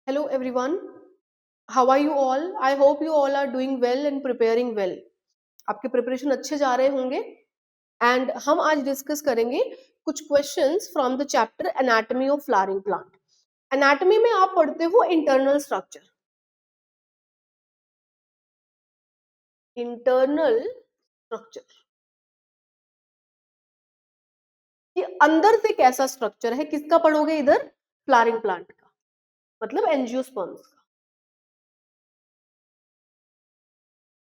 Hello everyone, how are you all? I hope you all are doing well and preparing well. आपके preparation अच्छे जा रहे होंगे and हम आज डिस्कस करेंगे कुछ questions from the chapter anatomy of flowering plant. Anatomy में आप पढ़ते हो इंटरनल स्ट्रक्चर। इंटरनल स्ट्रक्चर कि अंदर से कैसा स्ट्रक्चर है, किसका पढ़ोगे इधर? फ्लावरिंग प्लांट का, मतलब एंजियोस्पर्म्स का।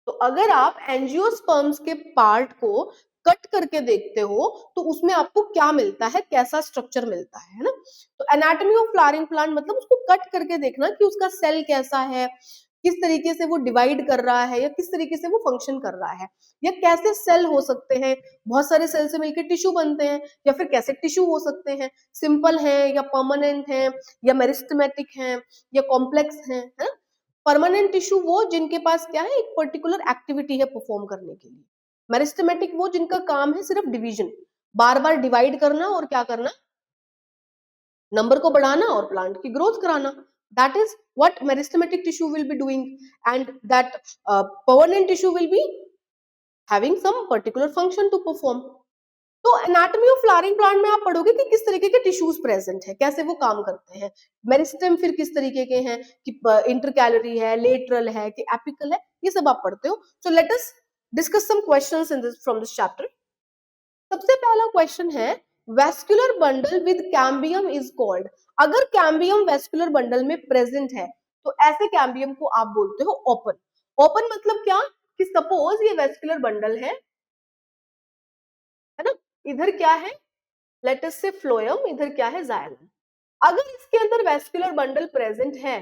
तो अगर आप एंजियोस्पर्म्स के पार्ट को कट करके देखते हो तो उसमें आपको क्या मिलता है, कैसा स्ट्रक्चर मिलता है ना। तो एनाटॉमी ऑफ फ्लावरिंग प्लांट मतलब उसको कट करके देखना कि उसका सेल कैसा है, किस तरीके से वो डिवाइड कर रहा है या किस तरीके से वो फंक्शन कर रहा है, या कैसे सेल हो सकते हैं, बहुत सारे सेल से मिलकर टिश्यू बनते हैं, या फिर कैसे टिश्यू हो सकते हैं, सिंपल है या परमानेंट है या मेरिस्टेमेटिक है या कॉम्प्लेक्स है। परमानेंट टिश्यू वो जिनके पास क्या है, एक पर्टिकुलर एक्टिविटी है परफॉर्म करने के लिए। मेरिस्टेमेटिक वो जिनका काम है सिर्फ डिवीजन, बार बार डिवाइड करना और क्या करना, नंबर को बढ़ाना और प्लांट की ग्रोथ कराना। That is what meristematic tissue will be doing and that permanent tissue will be having some particular function to perform. तो एनाटॉमी ऑफ फ्लावरिंग प्लांट में आप पढ़ोगे कि किस तरीके के टिश्यूज प्रेजेंट है, कैसे वो काम करते हैं। मेरिस्टेम फिर किस तरीके के हैं, कि इंटरकैलरी है, लेटरल है कि एपिकल है, ये सब आप पढ़ते हो। So let us discuss some questions in this from this chapter. सबसे पहला क्वेश्चन है, vascular bundle with cambium is called. अगर कैम्बियम वेस्कुलर बंडल में प्रेजेंट है तो ऐसे कैम्बियम को आप बोलते हो ओपन। ओपन मतलब क्या, कि सपोज ये वेस्कुलर बंडल है ना, इधर क्या है, लेट अस से फ्लोएम, इधर क्या है, जाइलम। अगर इसके अंदर वेस्कुलर बंडल प्रेजेंट है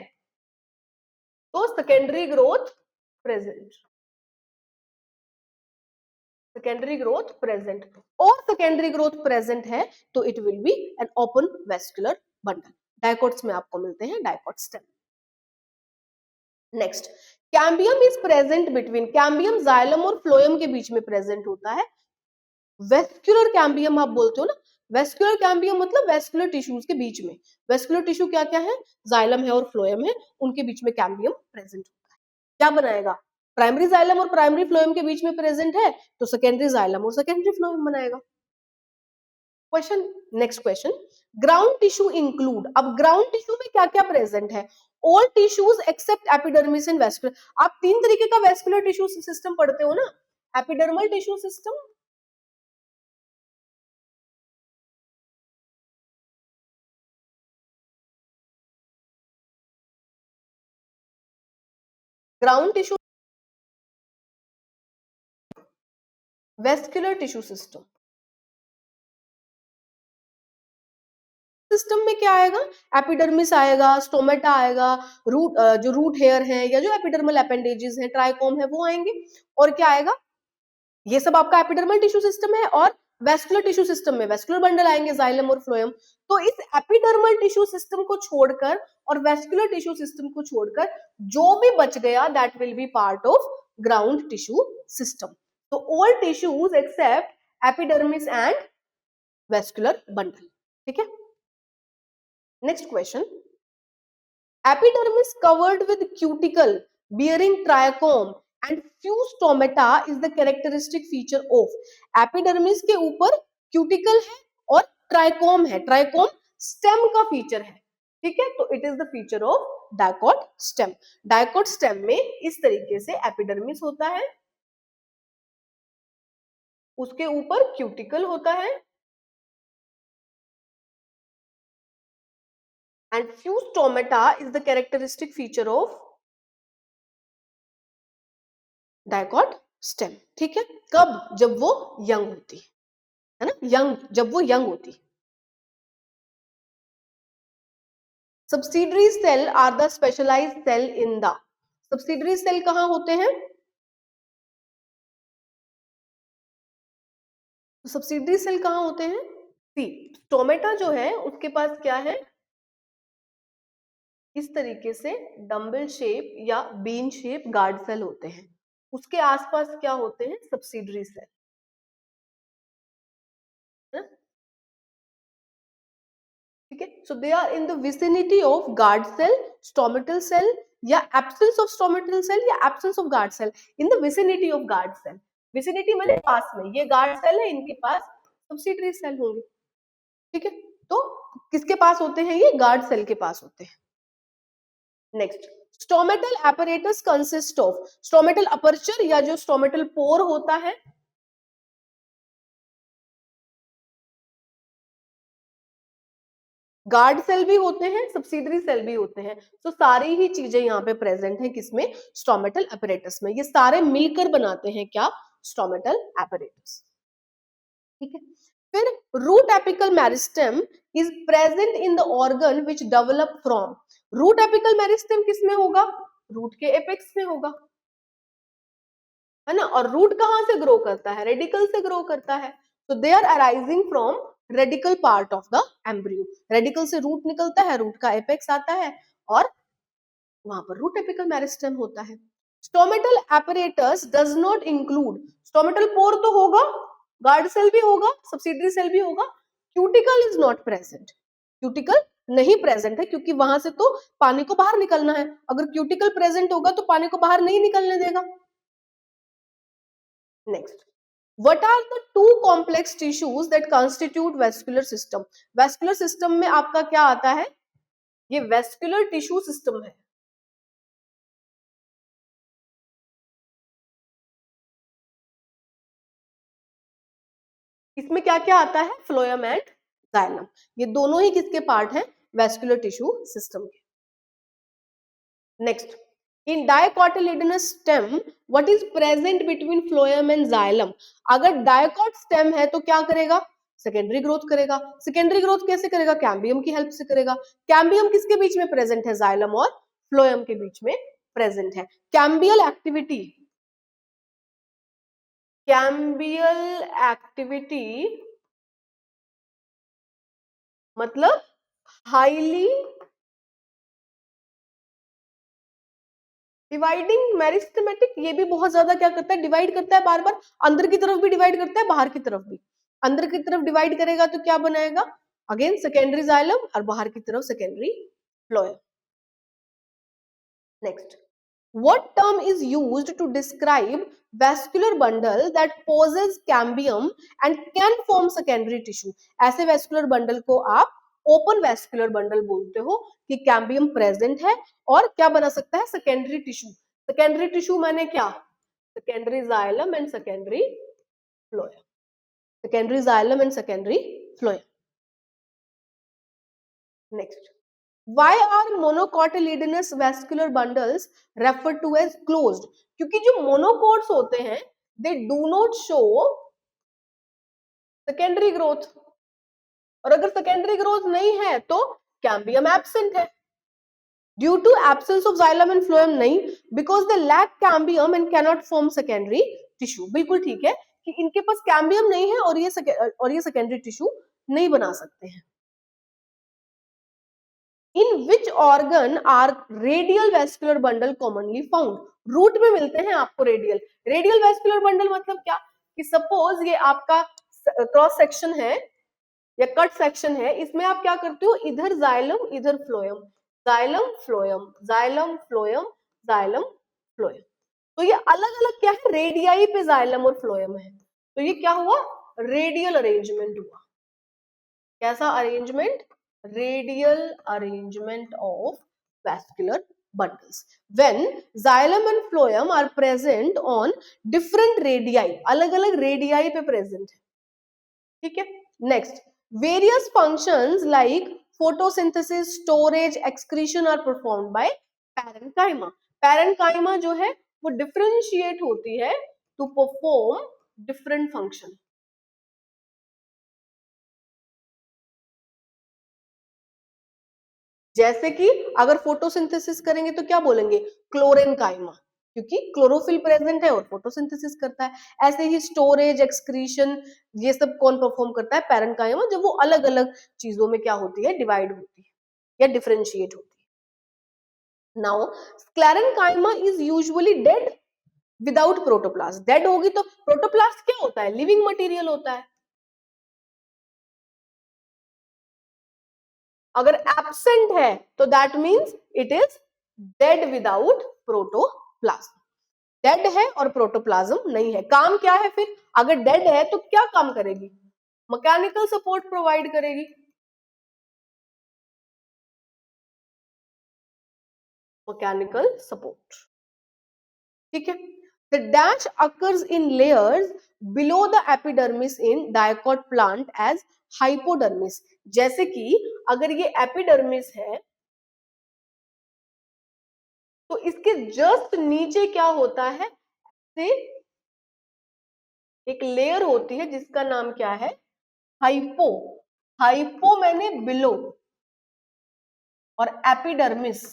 तो secondary growth present, secondary growth present, और सेकेंडरी ग्रोथ प्रेजेंट है तो it will be an open vascular bundle. Dicots में आपको मिलते हैं dicot stem. Next, cambium is present between, cambium xylem और फ्लोएम के बीच में प्रेजेंट होता है। वेस्कुलर कैम्बियम आप बोलते हो ना, वेस्कुलर कैम्बियम मतलब वेस्कुलर टिश्यूज के बीच में। वेस्कुलर टिश्यू क्या क्या है, जाइलम है और फ्लोएम है, उनके बीच में कैम्बियम प्रेजेंट होता है। क्या बनाएगा, प्राइमरी जाइलम और प्राइमरी फ्लोएम के बीच में प्रेजेंट है तो सेकेंडरी जाइलम और सेकेंडरी फ्लोएम बनाएगा। Question, next question, ground tissue include. अब ग्राउंड टिश्यू में क्या क्या प्रेजेंट है, all tissues except epidermis and vascular. आप तीन तरीके का वेस्कुलर टिश्यू सिस्टम पढ़ते हो ना, epidermal tissue system, ground tissue, vascular tissue system. System में क्या आएगा, एपिडर्मिस आएगा, स्टोमेटा आएगा, रूट जो रूट हेयर है या जो एपिडर्मल अपेंडेजेस है, ट्राइकोम है, वो आएंगे। और क्या आएगा, ये सब आपका एपिडर्मल टिश्यू सिस्टम है। और वेस्कुलर टिश्यू सिस्टम में वेस्कुलर बंडल आएंगे, जाइलम और फ्लोएम। तो इस एपिडर्मल टिश्यू सिस्टम को छोड़कर और वेस्कुलर टिश्यू सिस्टम को छोड़कर जो भी बच गया that will be part of ground tissue system. तो all tissues except epidermis and vascular bundle. ठीक है, next question, epidermis covered with cuticle bearing trichome and few stomata is the characteristic feature of। epidermis के ऊपर cuticle है और trichome है, trichome stem का feature है। ठीक है, तो it is the feature of dicot stem. Dicot stem में इस तरीके से एपिडर्मिस होता है, उसके ऊपर क्यूटिकल होता है and few stomata is the characteristic feature of dicot stem. ठीक है, कब, जब वो यंग होती है ना, यंग, जब वो यंग होती। Subsidiary cell are the specialised cell in the, subsidiary cell कहाँ होते हैं, सब्सिडरी सेल कहाँ होते हैं, सी टोमेटा जो है उसके पास क्या है, इस तरीके से डम्बल शेप या बीन शेप गार्ड सेल होते हैं, उसके आसपास क्या होते हैं, सब्सिडरी सेल है ना। ठीक है, so they are in the vicinity of guard cell, stomatal cell, या एब्सेंस ऑफ स्टोमेटल सेल या absence of guard cell, in the vicinity of guard cell. Vicinity मैंने पास में, ये गार्ड सेल है, इनके पास सब्सिडरी सेल होंगे। ठीक है, तो किसके पास होते हैं ये? गार्ड सेल के पास होते हैं। Next, stomatal apparatus consist of, stomatal aperture या जो स्टोमेटल पोर होता है, गार्ड सेल भी होते हैं, सब्सिडरी सेल भी होते हैं, तो सारी ही चीजें यहाँ पे प्रेजेंट है किसमें? स्टोमेटल apparatus में। ये सारे मिलकर बनाते हैं क्या? Stomatal apparatus। ठीक है, फिर root apical meristem is present in the organ which develop from, root apical meristem किसमें होगा? रूट के एपेक्स में होगा, है ना। और रूट कहां से ग्रो करता है? रेडिकल से ग्रो करता है। तो they are arising from radicle part of the embryo. Radicle से रूट निकलता है, रूट का एपेक्स आता है और वहां पर रूट एपिकल मेरिस्टेम होता है। Stomatal apparatus does not include, stomatal pore तो होगा, गार्ड सेल भी होगा, सब्सिडरी सेल भी होगा, cuticle is not present, cuticle नहीं प्रेजेंट है, क्योंकि वहां से तो पानी को बाहर निकलना है। अगर क्यूटिकल प्रेजेंट होगा तो पानी को बाहर नहीं निकलने देगा। Next, what are the two complex tissues that constitute vascular system? vascular system में आपका क्या आता है? ये vascular tissue system है। इसमें क्या क्या आता है? फ्लोएम एंड जाइलम, ये दोनों ही किसके पार्ट हैं? वेस्कुलर टिश्यू सिस्टम के। Next, in dicotyledonous stem what is present between phloem and xylem? अगर डायकोट स्टेम है तो क्या करेगा? सेकेंडरी ग्रोथ करेगा। सेकेंडरी ग्रोथ कैसे करेगा? कैम्बियम की हेल्प से करेगा। कैम्बियम किसके बीच में प्रेजेंट है? जाइलम और फ्लोएम के बीच में प्रेजेंट है। कैम्बियल एक्टिविटी, कैम्बियल एक्टिविटी मतलब हाईली डिवाइडिंग मेरिस्टेमेटिक, ये भी बहुत ज्यादा क्या करता है? डिवाइड करता है बार बार, अंदर की तरफ भी डिवाइड करता है, बाहर की तरफ भी। अंदर की तरफ डिवाइड करेगा तो क्या बनाएगा? अगेन सेकेंडरी जाइलम, और बाहर की तरफ secondary phloem. Next, what term is used to describe vascular bundle that possesses cambium and can form secondary tissue? ऐसे vascular bundle को आप ओपन वेस्कुलर बंडल बोलते हो कि कैम्बियम प्रेजेंट है और क्या बना सकता है? Secondary tissue. सेकेंडरी टिश्यू माने क्या? Secondary xylem and secondary phloem, secondary xylem and secondary phloem. Next, why are monocotyledonous vascular bundles referred to as closed? क्योंकि जो मोनोकोट्स होते हैं they do not show secondary growth, और अगर secondary growth नहीं है तो कैम्बियम एब्सेंट है। Due to absence of xylem and phloem नहीं, because they lack cambium and cannot form secondary tissue. बिल्कुल ठीक है कि इनके पास कैम्बियम नहीं है और ये सेकेंडरी टिश्यू नहीं बना सकते हैं। In which organ are radial vascular bundle commonly found? Root में मिलते हैं आपको रेडियल। रेडियल वेस्कुलर बंडल मतलब क्या? कि सपोज ये आपका क्रॉस सेक्शन है या कट सेक्शन है, इसमें आप क्या करते हो? इधर जाइलम, इधर phloem, xylem phloem, xylem phloem, xylem phloem. तो ये अलग अलग क्या है? रेडियाई पे जाइलम और फ्लोएम है, तो ये क्या हुआ? रेडियल अरेंजमेंट हुआ। कैसा arrangement? radial arrangement of vascular bundles when xylem and phloem are present on different radii, अलग अलग radii पे present है। ठीक है, next, various functions like photosynthesis, storage, excretion are performed by parenchyma। parenchyma जो है वो differentiate होती है to perform different function। जैसे कि अगर फोटोसिंथेसिस करेंगे तो क्या बोलेंगे? क्लोरेनकाइमा, क्योंकि क्लोरोफिल प्रेजेंट है और फोटोसिंथेसिस करता है। ऐसे ही स्टोरेज, एक्सक्रीशन, ये सब कौन परफॉर्म करता है? पैरेन्काइमा, जब वो अलग अलग चीजों में क्या होती है? डिवाइड होती है या डिफरेंशिएट होती है। Now sclerenchyma is usually dead without protoplast. Dead होगी तो प्रोटोप्लास्ट क्या होता है? लिविंग मटेरियल होता है। अगर एब्सेंट है तो that means it is dead without protoplasm. Dead है और प्रोटोप्लाज्म नहीं है। काम क्या है फिर? अगर डेड है तो क्या काम करेगी? मैकेनिकल सपोर्ट प्रोवाइड करेगी। मैकेनिकल सपोर्ट, ठीक है। The dash occurs in layers below the epidermis in dicot plant as hypodermis. जैसे कि अगर ये एपिडर्मिस है तो इसके जस्ट नीचे क्या होता है? से एक लेयर होती है जिसका नाम क्या है? हाइपो। हाइपो मैंने बिलो, और एपिडर्मिस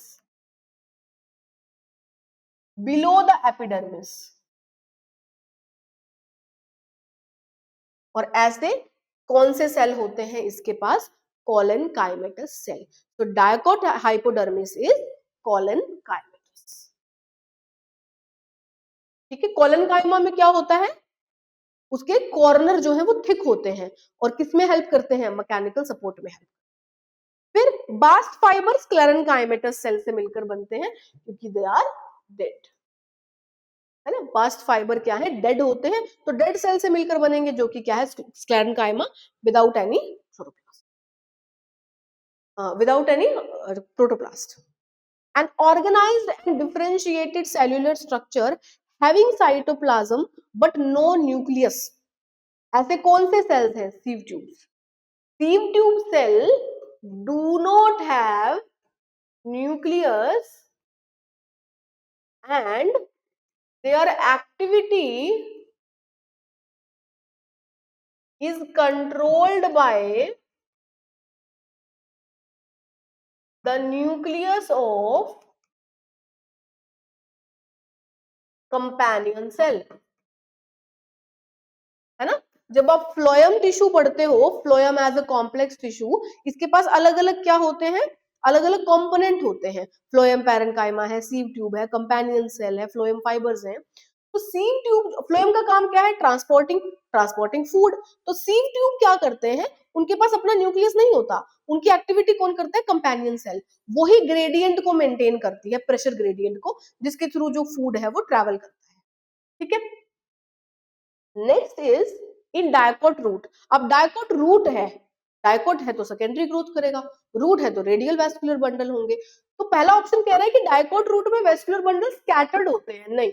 बिलो द एपिडर्मिस। और ऐसे कौन से सेल होते हैं इसके पास? Collenchymatous cell. तो dicot hypodermis is collenchymatous, ठीक है। कॉलन काइमा में क्या होता है? उसके कॉर्नर जो है वो थिक होते हैं और किसमें हेल्प करते हैं? मैकेनिकल सपोर्ट में हेल्प। फिर बास्ट फाइबर्स क्लेरेनकाइमेटस सेल से मिलकर बनते हैं क्योंकि दे आर डेड, है ना। बास्ट फाइबर क्या है? डेड होते हैं, तो डेड सेल से मिलकर बनेंगे जो कि क्या है? Sclerenchyma without any protoplast. An organized and differentiated cellular structure having cytoplasm but no nucleus। ऐसे कौन से सेल्स हैं? Sieve tubes. Sieve tube cell do not have nucleus and their activity is controlled by the nucleus of companion cell, है ना। जब आप phloem tissue पढ़ते हो, phloem as a complex tissue, इसके पास अलग अलग क्या होते हैं? अलग अलग कंपोनेंट होते हैं। फ्लोएम पैरेन्काइमा है, सीव ट्यूब है, कंपेनियन सेल है, फ्लोएम फाइबर्स हैं। तो सीव ट्यूब, फ्लोएम का काम क्या है? Transporting food. तो सीव ट्यूब क्या करते हैं? उनके पास अपना न्यूक्लियस नहीं होता, उनकी एक्टिविटी कौन करता है? Companion cell. वही ग्रेडियंट को मेंटेन करती है, प्रेशर ग्रेडियंट को, जिसके थ्रू जो फूड है वो ट्रेवल करता है, ठीक है। Next is in dicot root. अब डायकॉट रूट है, डायकॉट है तो सेकेंडरी ग्रोथ करेगा, रूट है तो रेडियल वेस्कुलर बंडल होंगे। तो पहला ऑप्शन कह रहा है कि डायकॉट रूट में वेस्कुलर बंडल स्कैटर्ड होते हैं। नहीं,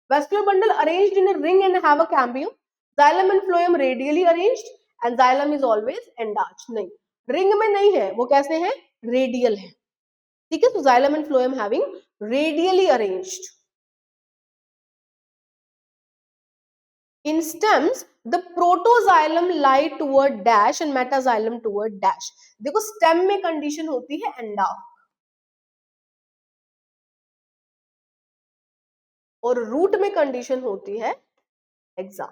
vascular bundle arranged in a ring and have a cambium. Xylem and phloem radially arranged and xylem is always endarch. नहीं, रिंग में नहीं है, वो कैसे है? रेडियल है, ठीक है। तो xylem and phloem having radially arranged. In stems, the protoxylem lie toward dash and metaxylem toward dash। देखो स्टेम में कंडीशन होती है एंडा और रूट में कंडीशन होती है एक्सा।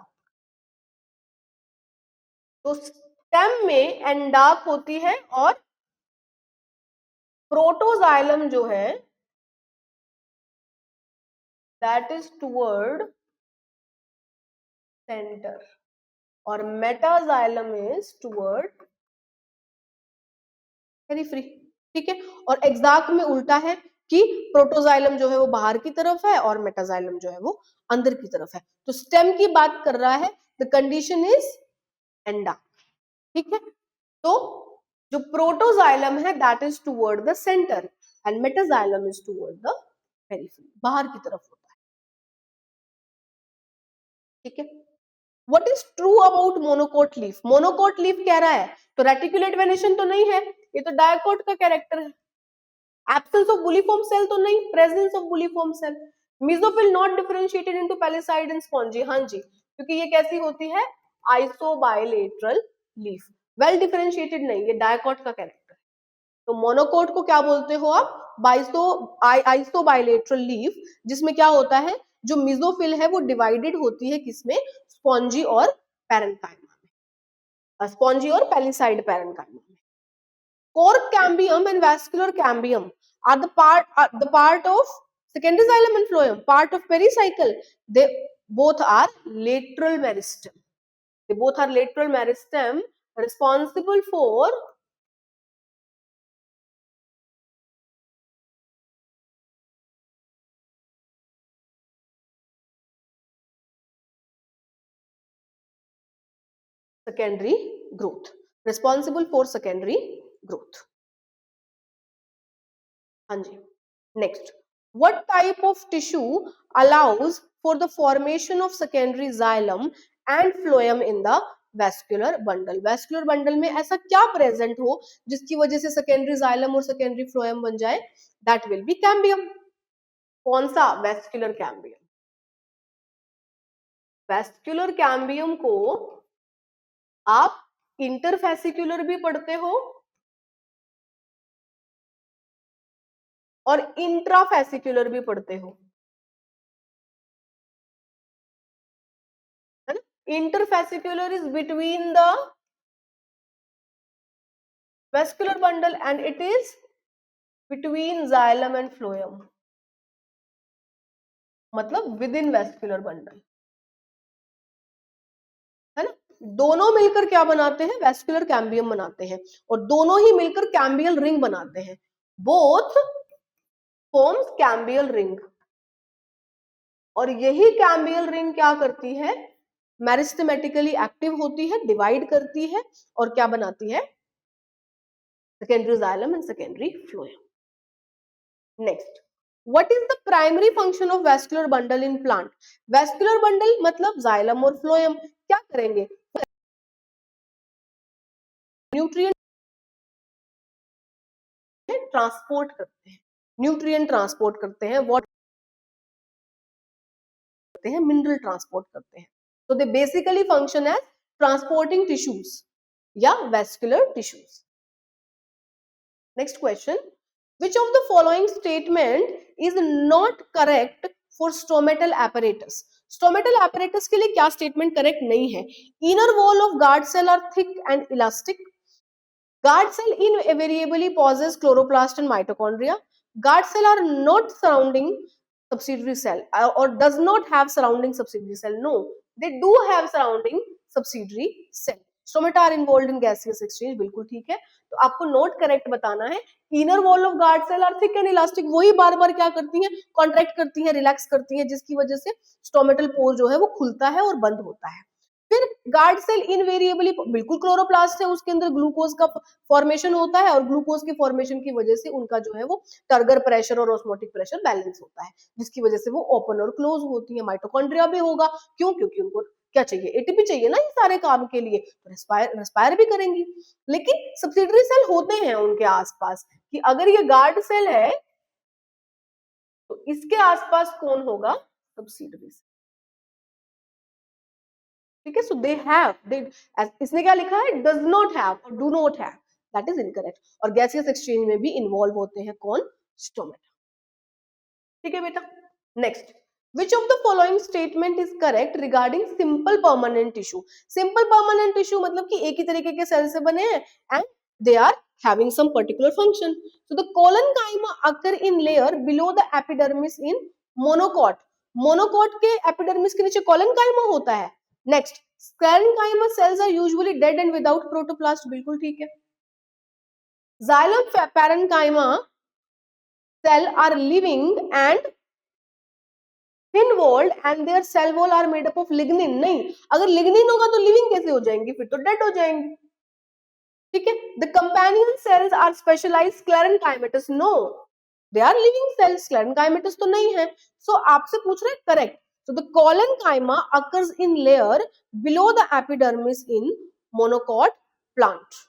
तो स्टेम में एंडाक होती है और प्रोटोजाइलम जो है दैट इज टुवर्ड सेंटर और मेटाजाइलम इज टुवर्ड पेरिफेरी, ठीक है। और एक्साक में उल्टा है कि प्रोटोजाइलम जो है वो बाहर की तरफ है और मेटाजाइलम जो है वो अंदर की तरफ है। तो स्टेम की बात कर रहा है, द कंडीशन इज एंडा, ठीक है। तो जो प्रोटोजाइलम है that is toward the centre and metaxylem is toward the periphery, बाहर की तरफ होता है, ठीक है। What is true about monocot leaf? Monocot leaf कह रहा है तो रेटिकुलेट वेनेशन तो नहीं है, ये तो डायकोट का कैरेक्टर है। Absence of bulliform cell तो नहीं, presence of bulliform cell। Mesophyll not differentiated into palisade and spongy, हाँ जी, क्योंकि ये कैसी होती है? आइसोबाइलेटरल लीफ। वेल डिफरेंशिएटेड नहीं, ये डायकॉट का कैरेक्टर है। तो मोनोकोट को क्या बोलते हो आप? आइसोबाइलेटरल लीफ, जिसमें क्या होता है? जो मिजोफिल है वो डिवाइडेड होती है किसमें? स्पॉन्जी और पैरेन्काइमा में, स्पॉन्जी और पैलिसाइड पैरेन्काइमा में। Cork cambium and vascular cambium are the part of secondary xylem and phloem, part of pericycle. They both are lateral meristem. They both are lateral meristem responsible for secondary growth, responsible for secondary growth. हाँ जी. Next, what type of tissue allows for the formation of secondary xylem and phloem in the vascular bundle? vascular bundle में ऐसा क्या present हो जिसकी वजह से secondary xylem और secondary phloem बन जाए? That will be cambium. कौन सा? vascular cambium. vascular cambium को आप इंटरफेसिकुलर भी पढ़ते हो और इंट्राफेसिकुलर भी पढ़ते हो, है ना? Interfascicular is between the vascular bundle and it is between xylem and phloem, मतलब विद इन vascular bundle, है ना? दोनों मिलकर क्या बनाते हैं? vascular cambium बनाते हैं और दोनों ही मिलकर कैम्बियल रिंग बनाते हैं. बोथ फॉर्म्स कैम्बियल रिंग और यही कैम्बियल रिंग क्या करती है? मेरिस्टेमेटिकली एक्टिव होती है, डिवाइड करती है और क्या बनाती है? secondary xylem and secondary phloem. Next, what is the primary function of vascular bundle in plant? vascular bundle मतलब xylem और phloem क्या करेंगे? न्यूट्रिएंट ट्रांसपोर्ट करते हैं, न्यूट्रिएंट ट्रांसपोर्ट करते हैं, वाटर करते हैं, मिनरल ट्रांसपोर्ट करते हैं. So they basically function as transporting tissues या vascular tissues. Next question, which of the following statement is not correct for stomatal apparatus? stomatal apparatus के लिए क्या statement correct नहीं है? inner wall of guard cell are thick and elastic. guard cell invariably possess chloroplast and mitochondria. guard cell are not surrounding subsidiary cell or does not have surrounding subsidiary cell. No, they do have surrounding subsidiary cell. Stomata are involved in gaseous exchange, बिल्कुल ठीक है. तो आपको note correct बताना है. Inner wall of guard cell are thick and elastic, वही बार बार क्या करती हैं? कॉन्ट्रैक्ट करती हैं, रिलैक्स करती हैं, जिसकी वजह से स्टोमेटल पोर जो है वो खुलता है और बंद होता है. फिर गार्ड सेल इनवेरिएबली बिल्कुल क्लोरोप्लास्ट है, उसके अंदर ग्लूकोज का फॉर्मेशन होता है और ग्लूकोज के फॉर्मेशन की वजह से उनका जो है वो टर्गर प्रेशर और ऑस्मोटिक प्रेशर बैलेंस होता है, जिसकी वजह से वो ओपन और क्लोज होती है. माइटोकॉन्ड्रिया भी होगा, क्यों? क्योंकि उनको क्या चाहिए? एटीपी चाहिए ना ये सारे काम के लिए, तो रेस्पायर भी करेंगी. लेकिन सब्सिडरी सेल होते हैं उनके आसपास, कि अगर ये गार्ड सेल है तो इसके आसपास कौन होगा? Subsidiary cell. ठीक है. सो दे हैव, इसने क्या लिखा है? डज नॉट हैव और do not have, that is incorrect. और गैसियस एक्सचेंज में भी इन्वॉल्व होते हैं कौन? स्टोमेटा. ठीक है बेटा. Next, which of the following statement is correct regarding simple permanent tissue? simple permanent tissue मतलब कि एक ही तरीके के सेल से बने हैं and they are having some particular function. So the collenchyma occur in layer below the epidermis in monocot. monocot के epidermis के नीचे collenchyma होता है. next, sclerenchyma cells are usually dead and without protoplast, बिल्कुल ठीक है. xylem parenchyma cell are living and thin walled and their cell wall are made up of lignin. नहीं, अगर lignin होगा तो living कैसे हो जाएंगी? फिर तो dead हो जाएंगी. ठीक है. the companion cells are specialized sclerenchymatous. no, they are living cells. sclerenchymatous तो नहीं है. so आपसे पूछ रहे हैं correct. so the collenchyma occurs in layer below the epidermis in monocot plant.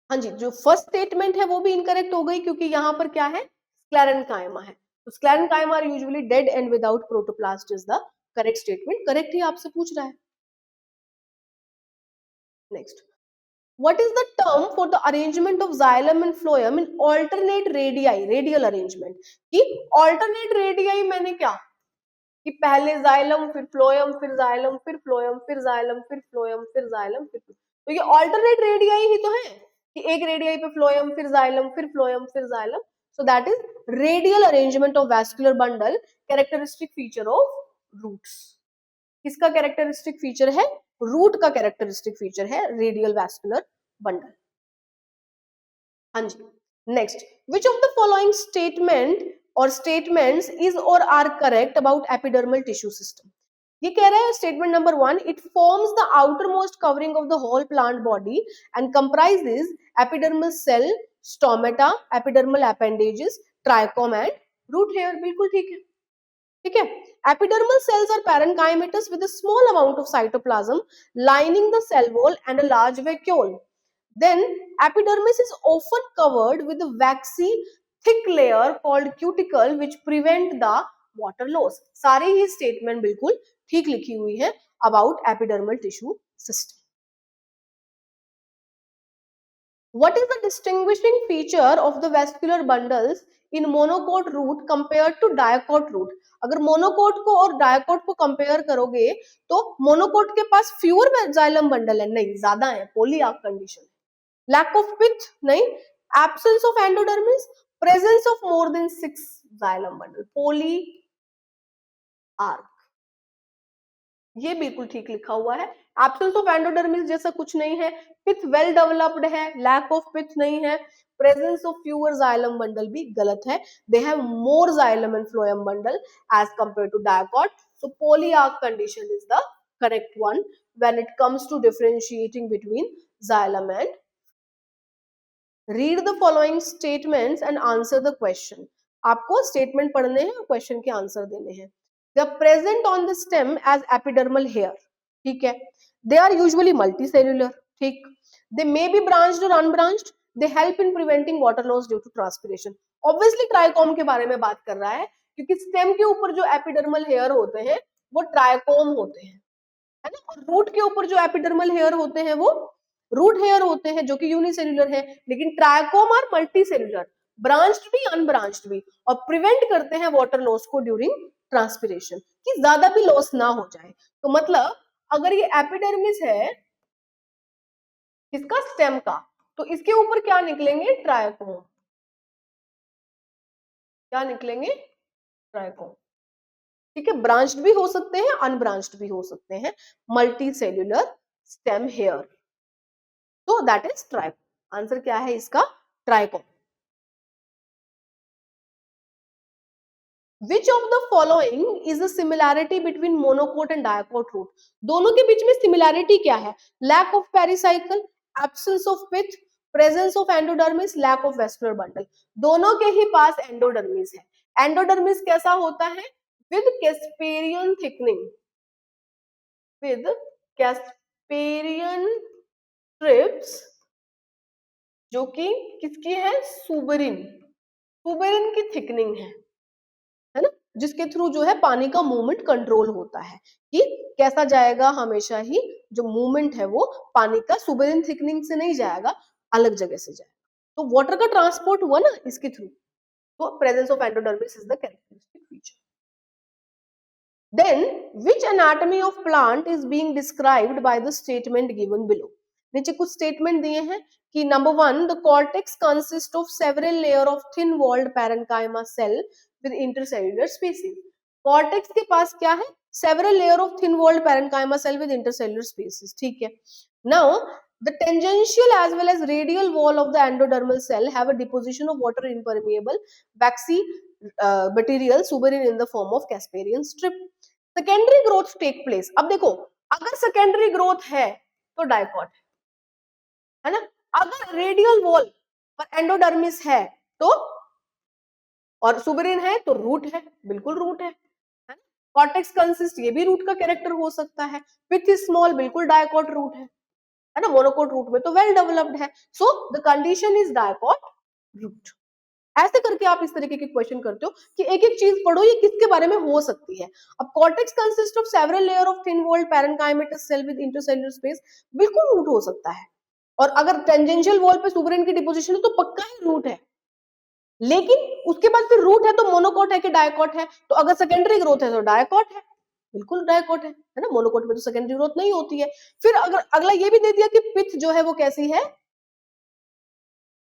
हाँ जी, जो फर्स्ट स्टेटमेंट है वो भी इनकरेक्ट हो गई, क्योंकि यहाँ पर क्या है? स्क्लेरेंकाइमा है. तो sclerenchyma are usually dead and without protoplast is the correct statement. Correct ही आपसे पूछ रहा है. Next, what is the term for the arrangement of xylem and phloem in alternate radii? Radial arrangement की ऑल्टरनेट रेडियाई मैंने क्या कि पहले जाइलम फिर फ्लोएम फिर जाइलम फिर फ्लोएम फिर जाइलम फिर फ्लोएम फिर जाइलम फिर, तो ये ऑल्टरनेट रेडियाई ही तो है कि एक रेडियाई पे फ्लोएम फिर जाइलम फिर फ्लोएम फिर xylem. So that is radial arrangement of vascular bundle. Characteristic feature of roots. किसका कैरेक्टरिस्टिक फीचर है? रूट का कैरेक्टरिस्टिक फीचर है रेडियल वैस्कुलर बंडल. हाँ जी. Next, which of the following statement or statements is or are correct about epidermal tissue system? ये कह रहा है statement number 1, it forms the outermost covering of the whole plant body and comprises epidermal cell, stomata, epidermal appendages, trichome and root hair. बिल्कुल ठीक है, ठीक है। Epidermal cells are parenchymatous with a small amount of cytoplasm lining the cell wall and a large vacuole. Then epidermis is often covered with a waxy thick layer called cuticle which prevent the water loss। सारे ही statement बिल्कुल ठीक लिखी हुई है about epidermal tissue system। What is the distinguishing feature of the vascular bundles in monocot root compared to dicot root? अगर monocot को और डायकोट को कंपेयर करोगे तो मोनोकोट के पास फ्यूअर जाइलम बंडल है, नहीं ज्यादा है, polyarch condition. Lack of pith नहीं, absence of endodermis, presence of more than 6 xylem bundle, polyarch. ये बिल्कुल ठीक लिखा हुआ है। एब्सेंस ऑफ एंडोडर्मिस जैसा कुछ नहीं है, पिथ वेल डेवलप्ड है, लैक ऑफ पिथ नहीं है, presence of fewer xylem bundle भी गलत है, they have more xylem and phloem bundle as compare to dicot. So polyarch condition is the correct one when it comes to differentiating between xylem and. Read the following statements and answer the question. आपको statement पढ़ने हैं और question के answer देने हैं। They are present on the stem as epidermal hair, ठीक है। They are usually multicellular, ठीक। दे मे बी ब्रांच्ड और unbranched, they help in preventing water loss due to transpiration. Obviously trichome के बारे में बात कर रहा है क्योंकि स्टेम के ऊपर जो एपिडर्मल हेयर होते हैं वो ट्राइकोम होते हैं, है ना, और रूट के ऊपर जो एपिडर्मल हेयर होते हैं वो रूट हेयर होते हैं जो कि यूनिसेल्युलर है। लेकिन ट्राइकोम आर मल्टीसेल्युलर, ब्रांच्ड भी अनब्रांच्ड भी, और प्रिवेंट करते हैं वाटर लॉस को ड्यूरिंग ट्रांसपिरेशन, कि ज्यादा भी लॉस ना हो जाए। तो मतलब अगर ये एपिडर्मिस है इसका स्टेम का, तो इसके ऊपर क्या निकलेंगे, ट्राइकोम। क्या निकलेंगे, ट्राइकोम, ठीक है। ब्रांच्ड भी हो सकते हैं, अनब्रांच्ड भी हो सकते हैं, मल्टीसेल्युलर स्टेम हेयर, तो दैट इज ट्राइकोम। आंसर क्या है इसका, trichome. Which of the following is the similarity between monocot and dicot root? दोनों के बीच में सिमिलैरिटी क्या है, lack of pericycle, absence of pith, presence of endodermis, lack of vascular bundle। दोनों के ही पास एंडोडर्मिस है। एंडोडर्मिस कैसा होता है, with Casparian thickening, with Casparian strips, जो कि किसकी है, सुबेरिन, सुबेरिन की थिकनिंग है ना, जिसके थ्रू जो है पानी का मूवमेंट कंट्रोल होता है, कि कैसा जाएगा, हमेशा ही जो मूवमेंट है वो पानी का सुबेरिन थिकनिंग से नहीं जाएगा, अलग जगह से जाएगा। तो वाटर का ट्रांसपोर्ट हुआ ना इसके थ्रू, तो presence of endodermis is the characteristic feature. Then which anatomy of plant is being described by the statement given below? नीचे कुछ स्टेटमेंट दिए हैं कि number 1, the cortex consists of several layer of thin walled parenchyma cell with intercellular spaces। cortex के पास क्या है, several layer of thin walled parenchyma cell with intercellular spaces, ठीक है। Now the tangential as well as radial wall of the endodermal cell have a deposition of water impermeable waxy material suberin in the form of Casparian strip। Secondary growth take place. अब देखो, अगर secondary growth है तो dicot है ना, अगर radial wall पर endodermis है तो, और सुबेरिन है तो रूट है, बिल्कुल रूट है ना। कॉर्टेक्स कंसिस्ट, ये भी रूट का कैरेक्टर हो सकता है। पिथ स्मॉल, बिल्कुल डाइकॉट रूट है ना। मोनोकोट रूट में तो वेल डेवलप्ड है, so the condition is dicot root. ऐसे करके आप इस तरीके के क्वेश्चन करते हो कि एक एक चीज पढ़ो ये किसके बारे में हो सकती है। अब cortex consist of several layer of thin walled parenchymatous cell with intercellular space, बिल्कुल रूट हो सकता है। और अगर टेंजेंशियल वॉल पे सुबेरिन की डिपोजिशन है तो पक्का ही रूट है। लेकिन उसके बाद फिर रूट है तो मोनोकोट है कि डायकोट है, तो अगर सेकेंडरी ग्रोथ है तो डायकोट है, बिल्कुल डायकोट है ना। मोनोकोट में तो सेकेंडरी ग्रोथ नहीं होती है। फिर अगर अगला ये भी दे दिया कि पिथ जो है वो कैसी है,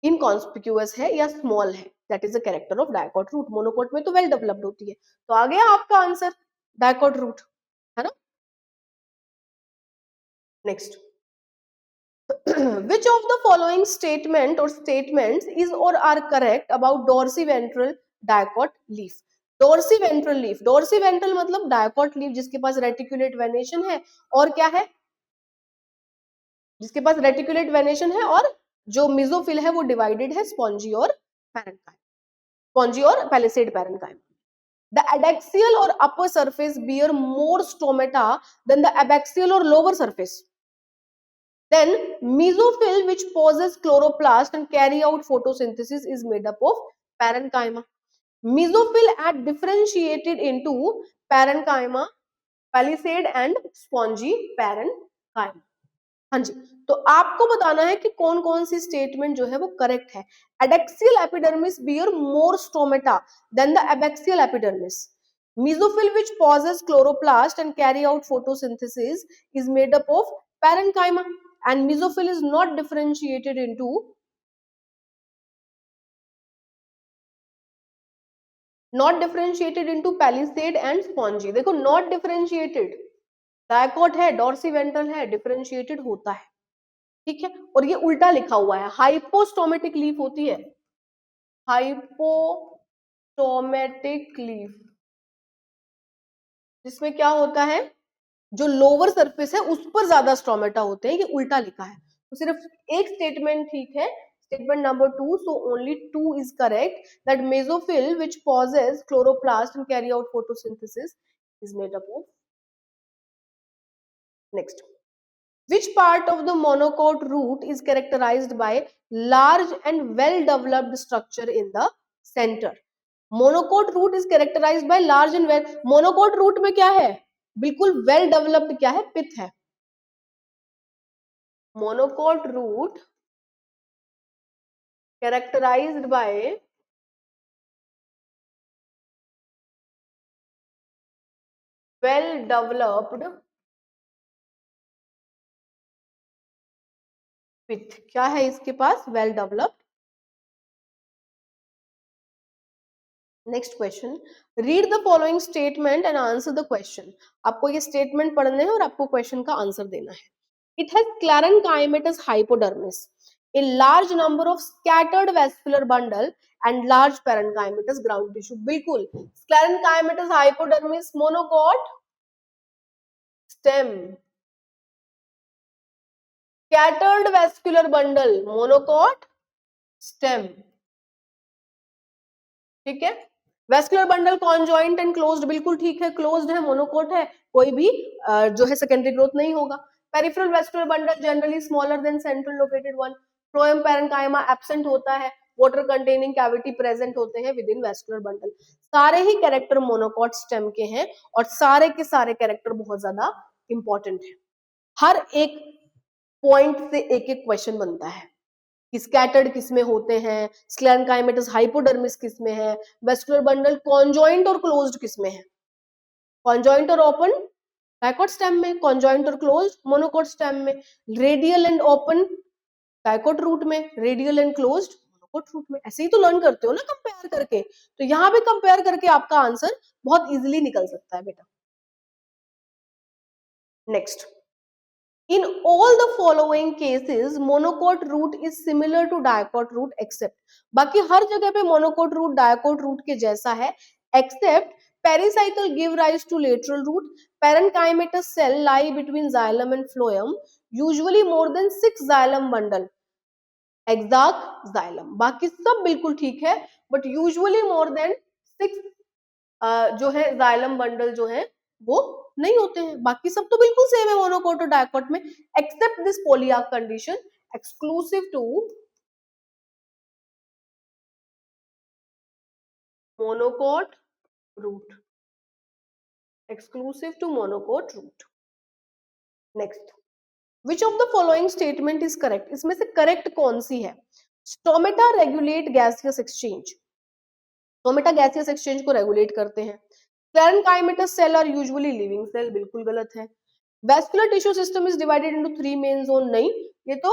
इनकॉन्स्पिक्यूअस है या स्मॉल है, that is the character of dicot root. Monocot में तो वेल डेवलप्ड होती है, तो आ गया आपका आंसर डायकॉट रूट, है ना। Next, which of the following statement or statements is or are correct about dorsiventral dicot leaf? Dorsi ventral leaf, dorsi ventral मतलब डायकॉट लीफ जिसके पास रेटिकुलेट वेनेशन है, और क्या है, जिसके पास रेटिकुलेट वेनेशन है, और जो मिजोफिल है वो डिवाइडेड है स्पॉन्जी और पैरेन्काइम, स्पॉन्जी और palisade पैरेन्काइम. The adaxial or upper surface bear more stomata than the abaxial or lower surface. Then mesophyll, which possess chloroplast and carry out photosynthesis, is made up of parenchyma. Mesophyll are differentiated into parenchyma, palisade and spongy parenchyma. हाँ जी, तो आपको बताना है कि कौन कौन सी statement जो है वो करेक्ट है. Adaxial epidermis bear more stomata than the abaxial epidermis. Mesophyll, which possess chloroplast and carry out photosynthesis, is made up of parenchyma, and mesophyll is not differentiated into palisade and spongy. देखो not differentiated, dicot है, Dorsey ventral है, differentiated होता है, ठीक है. और ये उल्टा लिखा हुआ है, हाइपोस्टोमेटिक लीफ होती है, हाइपोस्टोमेटिक लीफ, जिसमें क्या होता है, जो लोअर सरफेस है उस पर ज्यादा स्टोमेटा होते हैं. ये उल्टा लिखा है, तो सिर्फ एक स्टेटमेंट ठीक है, statement number 2. So only 2 is correct, that mesophyll which possess chloroplast and carry out photosynthesis is made up of. Next, which part of the monocot root is characterized by large and well developed structure in the center? Monocot root is characterized by large and well. monocot root में क्या है, बिल्कुल well developed क्या है, पिथ है. monocot root characterized by well developed पिथ. क्या है इसके पास, well developed. Next question, read the following statement and answer the question. आपको ये स्टेटमेंट पढ़ने हैं और आपको क्वेश्चन का आंसर देना है. It has sclerenchymatous hypodermis, a large number of scattered vascular bundle and large parenchymatous ground tissue. बिल्कुल, sclerenchymatous hypodermis, monocot stem, scattered vascular bundle, monocot stem, ठीक है. Vascular bundle conjoint and closed, बिल्कुल ठीक है, closed है, monocot है, कोई भी जो है सेकेंडरी ग्रोथ नहीं होगा. Peripheral vascular bundle generally smaller than central located one. Phloem parenchyma absent होता है, वाटर कंटेनिंग कैविटी प्रेजेंट होते हैं विद इन वेस्कुलर बंडल. सारे ही कैरेक्टर मोनोकोट स्टेम के हैं और सारे के सारे कैरेक्टर बहुत ज्यादा इंपॉर्टेंट है. हर एक पॉइंट से एक एक क्वेश्चन बनता है कि स्कैटर्ड किसमें होते हैं, स्क्लेरेंकाइमेटस हाइपोडर्मिस किसमें है, वेस्कुलर बंडल कॉन्जॉइंट और क्लोज्ड किसमें है, कॉन्जॉइंट और ओपन डाइकोट स्टेम में, कॉन्जॉइंट और क्लोज्ड मोनोकोट स्टेम में, radial and open dicot root में, radial and closed monocot root में. ऐसे ही तो लर्न करते हो ना कंपेयर करके, तो यहाँ पे कंपेयर करके आपका आंसर बहुत इजीली निकल सकता है बेटा. Next, in all the following cases monocot root is similar to dicot root except, बाकी हर जगह पे monocot root dicot root के जैसा है except pericycle give rise to lateral root, parenchymatous cell lie between xylem and phloem, usually more than 6 xylem bundle, exact xylem. बाकी सब बिल्कुल ठीक है, but usually more than 6 जो है xylem bundle जो है वो नहीं होते हैं. बाकी सब तो बिल्कुल सेम है मोनोकोट और डायकोट में, except this polyarch condition exclusive to monocot root, exclusive to monocot root. Next, which of the following statement is correct, इसमें से करेक्ट कौन सी है. Stomata regulate gaseous exchange, stomata gaseous exchange को regulate करते हैं. Parenchymatous cell are usually living cell, बिल्कुल गलत है. Vascular tissue system is divided into 3 main zone, नहीं, ये तो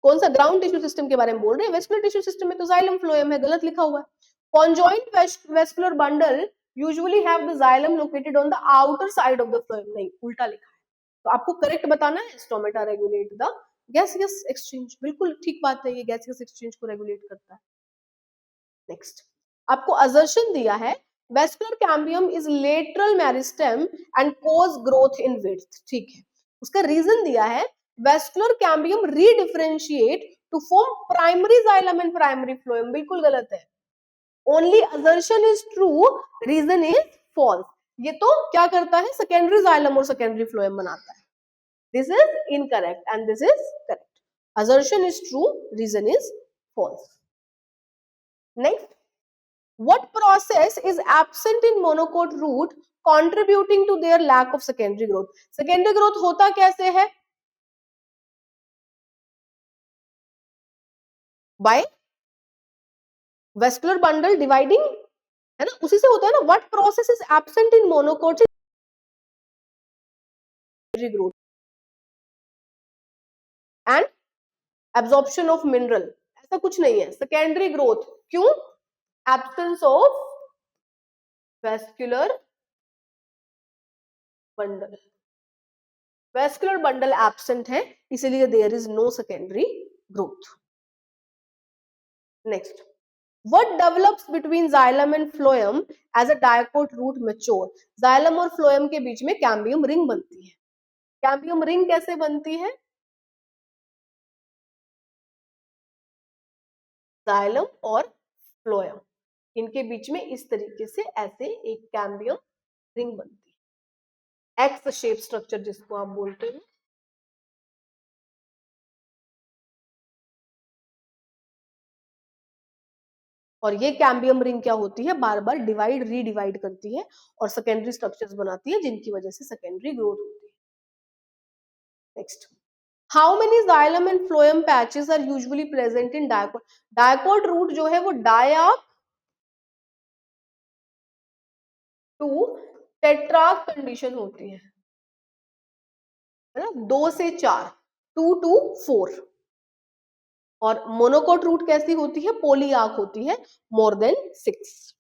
कौन सा ग्राउंड टिश्यू सिस्टम के बारे में बोल रहे हैं. वेस्कुलर टिश्यू सिस्टम में तो जाइलम फ्लोएम है, गलत लिखा हुआ है. Conjoint vascular bundle usually have the xylem located on the outer side of the phloem, नहीं, उल्टा लिखा है. तो आपको करेक्ट बताना है, stomata regulate the gaseous exchange, बिल्कुल ठीक बात है, ये गैसियस एक्सचेंज को रेगुलेट करता है. नेक्स्ट, आपको असर्शन दिया है vascular cambium is lateral meristem and causes growth in width, ठीक है। उसका रीजन दिया है vascular cambium redifferentiate to form primary xylem and primary phloem, बिल्कुल गलत है। Only assertion is true, reason is false. ये तो क्या करता है, सेकेंडरी जाइलम और सेकेंडरी फ्लोएम बनाता है। This is incorrect and this is correct. Assertion is true, reason is false. Next, what process is absent in monocot root contributing to their lack of secondary growth? Secondary growth होता कैसे है? By vascular bundle dividing, है ना, उसी से होता है ना। What process is absent in monocot growth and absorption of mineral? ऐसा कुछ नहीं है। सेकेंडरी ग्रोथ क्यों? Absence of vascular bundle, vascular bundle absent है, इसलिए there is no secondary growth. Next, what develops between xylem and phloem as a dicot root mature? Xylem और phloem के बीच में कैम्बियम रिंग बनती है। कैम्बियम रिंग कैसे बनती है? जाइलम और फ्लोएम इनके बीच में इस तरीके से ऐसे एक कैम्बियम रिंग बनती है, एक्स शेप स्ट्रक्चर जिसको आप बोलते हैं। और ये कैम्बियम रिंग क्या होती है, बार बार डिवाइड रीडिवाइड करती है और सेकेंडरी स्ट्रक्चर्स बनाती है, जिनकी वजह से सेकेंडरी ग्रोथ होती है। Next, how many xylem and phloem patches are usually present in dicot? Dicot root जो है वो डायआप टू टेट्राक कंडीशन होती है ना, 2 से 4, 2 to 4। और मोनोकोट रूट कैसी होती है, पोलीआर्क होती है, मोर देन 6।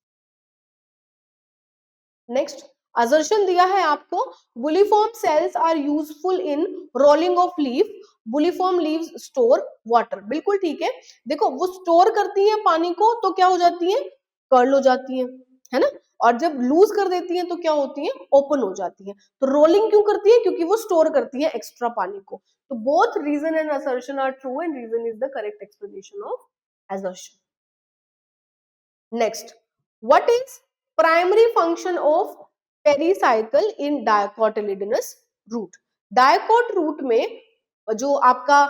नेक्स्ट, असर्शन दिया है आपको bulliform cells are useful in rolling of leaf, bulliform leaves store water, बिल्कुल ठीक है। देखो वो स्टोर करती हैं पानी को तो क्या हो जाती है, कर्ल हो जाती है ना, और जब लूज कर देती हैं तो क्या होती है, ओपन हो जाती है। तो रोलिंग क्यों करती है, क्योंकि वो स्टोर करती है एक्स्ट्रा पानी को। तो both reason and assertion are true and reason is the correct explanation of assertion. Next, what is primary function of pericycle in dicotyledonous root? Dicot root में जो आपका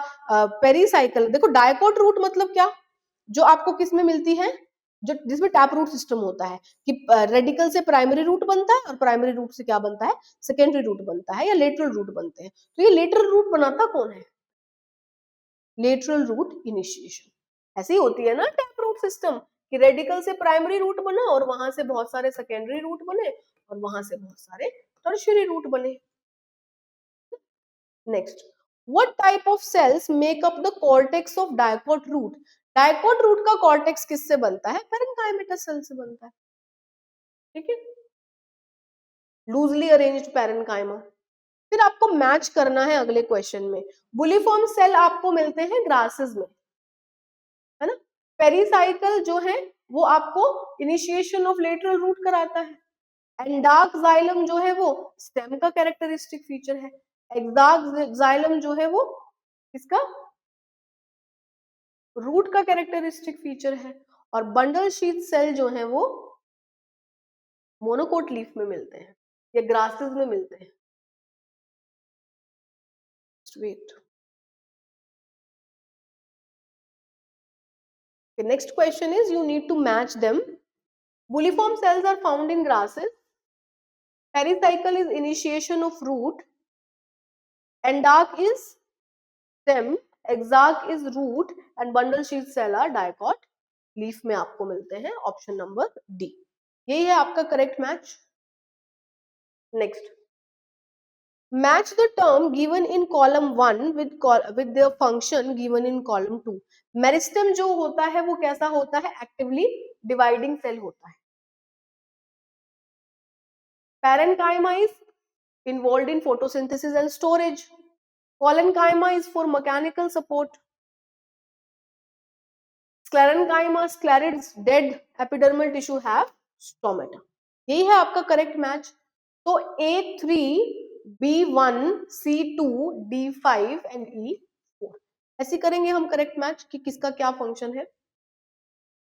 पेरीसाइकिल, देखो डायकोट रूट मतलब क्या, जो आपको किस में मिलती है, जो जिसमें टैप रूट सिस्टम होता है कि रेडिकल से प्राइमरी रूट बनता है और प्राइमरी रूट से क्या बनता है, सेकेंडरी रूट बनता है या लेटरल रूट बनते हैं। तो ये लेटरल रूट बनाता कौन है, लेटरल रूट इनिशिएशन। ऐसी होती है ना टैप रूट सिस्टम कि रेडिकल से प्राइमरी रूट बना और वहां से बहुत सारे सेकेंडरी रूट बने और वहां से बहुत सारे टर्शियरी रूट बने। Next, what type of cells make up the cortex of dicot root? Dicot root का कॉर्टेक्स किससे बनता है, पैरेन्काइमेटस सेल से बनता है, ठीक है, लूजली अरेंज्ड पैरेन्काइमा। फिर आपको मैच करना है अगले क्वेश्चन में। बुलिफॉर्म सेल आपको मिलते हैं ग्रासेस में, है ना। पेरिसाइकल जो है वो आपको इनिशिएशन ऑफ लेटरल रूट कराता है। एंडार्क जाइलम जो है वो स्टेम का कैरेक्टरिस्टिक फीचर है। एक्सार्क जाइलम जो है वो इसका रूट का कैरेक्टरिस्टिक फीचर है। और बंडल शीथ सेल जो है वो मोनोकोट लीफ में मिलते हैं या ग्रासेस में मिलते हैं। Wait, the next question is you need to match them. Buliform cells are found in grasses. Pericycle is initiation of root. Endark is stem. Exarch is root and bundle sheath cell are dicot. Leaf में आपको मिलते हैं, option number D. यही है आपका correct match. Next, match the term given in column 1 with the function given in column 2। Meristem जो होता है वो कैसा होता है, एक्टिवली डिवाइडिंग सेल होता है। Parenchyma is involved in photosynthesis and storage. Collenchyma is for mechanical support. Sclerenchyma, sclerids, dead epidermal tissue have stomata. यही है आपका करेक्ट मैच. तो A3, B1, C2, D5 and E4 ऐसे करेंगे हम करेक्ट मैच कि किसका क्या फंक्शन है.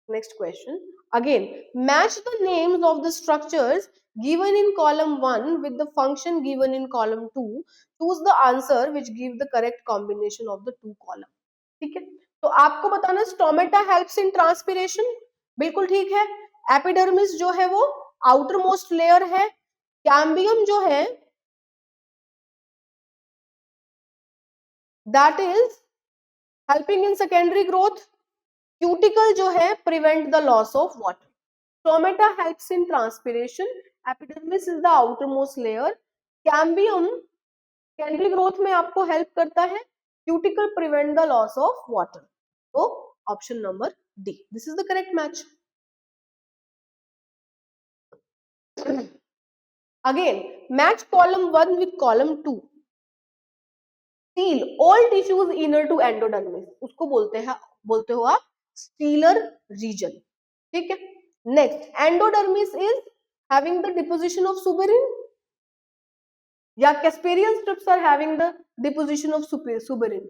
Next question again, match the names of the structures given in column 1 with the function given in column 2. Choose the answer which give the correct combination of the two column. ठीक है, तो आपको बताना stomata helps in transpiration, बिल्कुल ठीक है. Epidermis जो है वो आउटर मोस्ट लेयर है. कैम्बियम जो है that is helping in secondary growth. Cuticle जो है prevent the loss of water. Stomata helps in transpiration, epidermis is the outermost layer, cambium secondary growth में आपको हेल्प करता है, cuticle prevent the loss of water. तो option number D, this is the correct match. Again, match column 1 with column 2. Stele all tissues inner to endodermis, उसको बोलते हो आप stelar region. ठीक है. Next, endodermis is having the deposition of suberin या Casparian strips are having the deposition of suberin.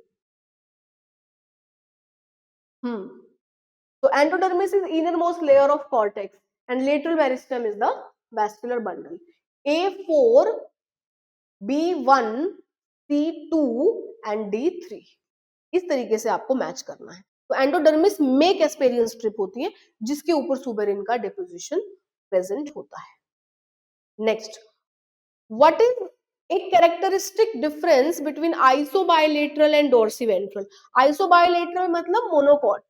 So endodermis is innermost layer of cortex and lateral meristem is the vascular bundle. A4, B1, C2 and D3 इस तरीके से आपको match करना है. तो endodermis में Casparian strip होती है जिसके ऊपर सुबेरिन का डिपोजिशन प्रेजेंट होता है. Next, what is a characteristic difference between isobilateral and dorsiventral. isobilateral मतलब मोनोकॉट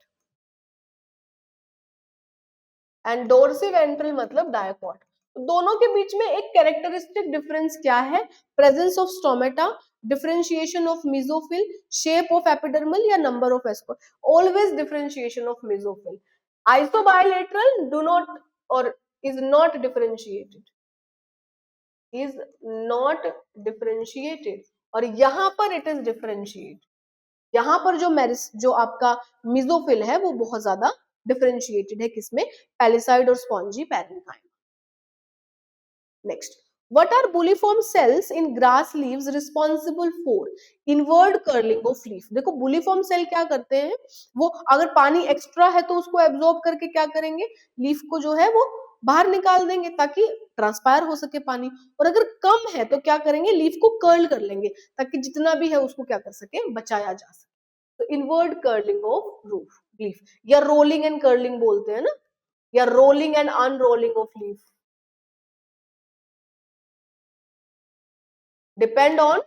एंड डोर्सिवेंट्रल मतलब डायकॉट. दोनों के बीच में एक कैरेक्टरिस्टिक डिफरेंस क्या है? Presence of stomata, differentiation of mesophyll, shape of epidermal या नंबर ऑफ एस्कोर. Always differentiation of mesophyll. Isobilateral do not और is not differentiated, is not differentiated, और यहां पर इट इज डिफरेंशिएट. यहां पर जो आपका मेसोफिल है वो बहुत ज्यादा डिफरेंशिएटेड है. किसमें? पैलिसाइड और spongy parenchyma. Next, what are bulliform cells in grass leaves responsible for inward curling of leaf. देखो बुलिफॉर्म सेल क्या करते हैं, वो अगर पानी एक्स्ट्रा है तो उसको एब्जॉर्ब करके क्या करेंगे, लीफ को जो है वो बाहर निकाल देंगे ताकि ट्रांसपायर हो सके पानी. और अगर कम है तो क्या करेंगे, लीफ को कर्ल कर लेंगे ताकि जितना भी है उसको क्या कर सके, बचाया जा सके. तो inward curling of roof leaf या रोलिंग एंड कर्लिंग बोलते हैं ना, या rolling and unrolling of leaf, depend on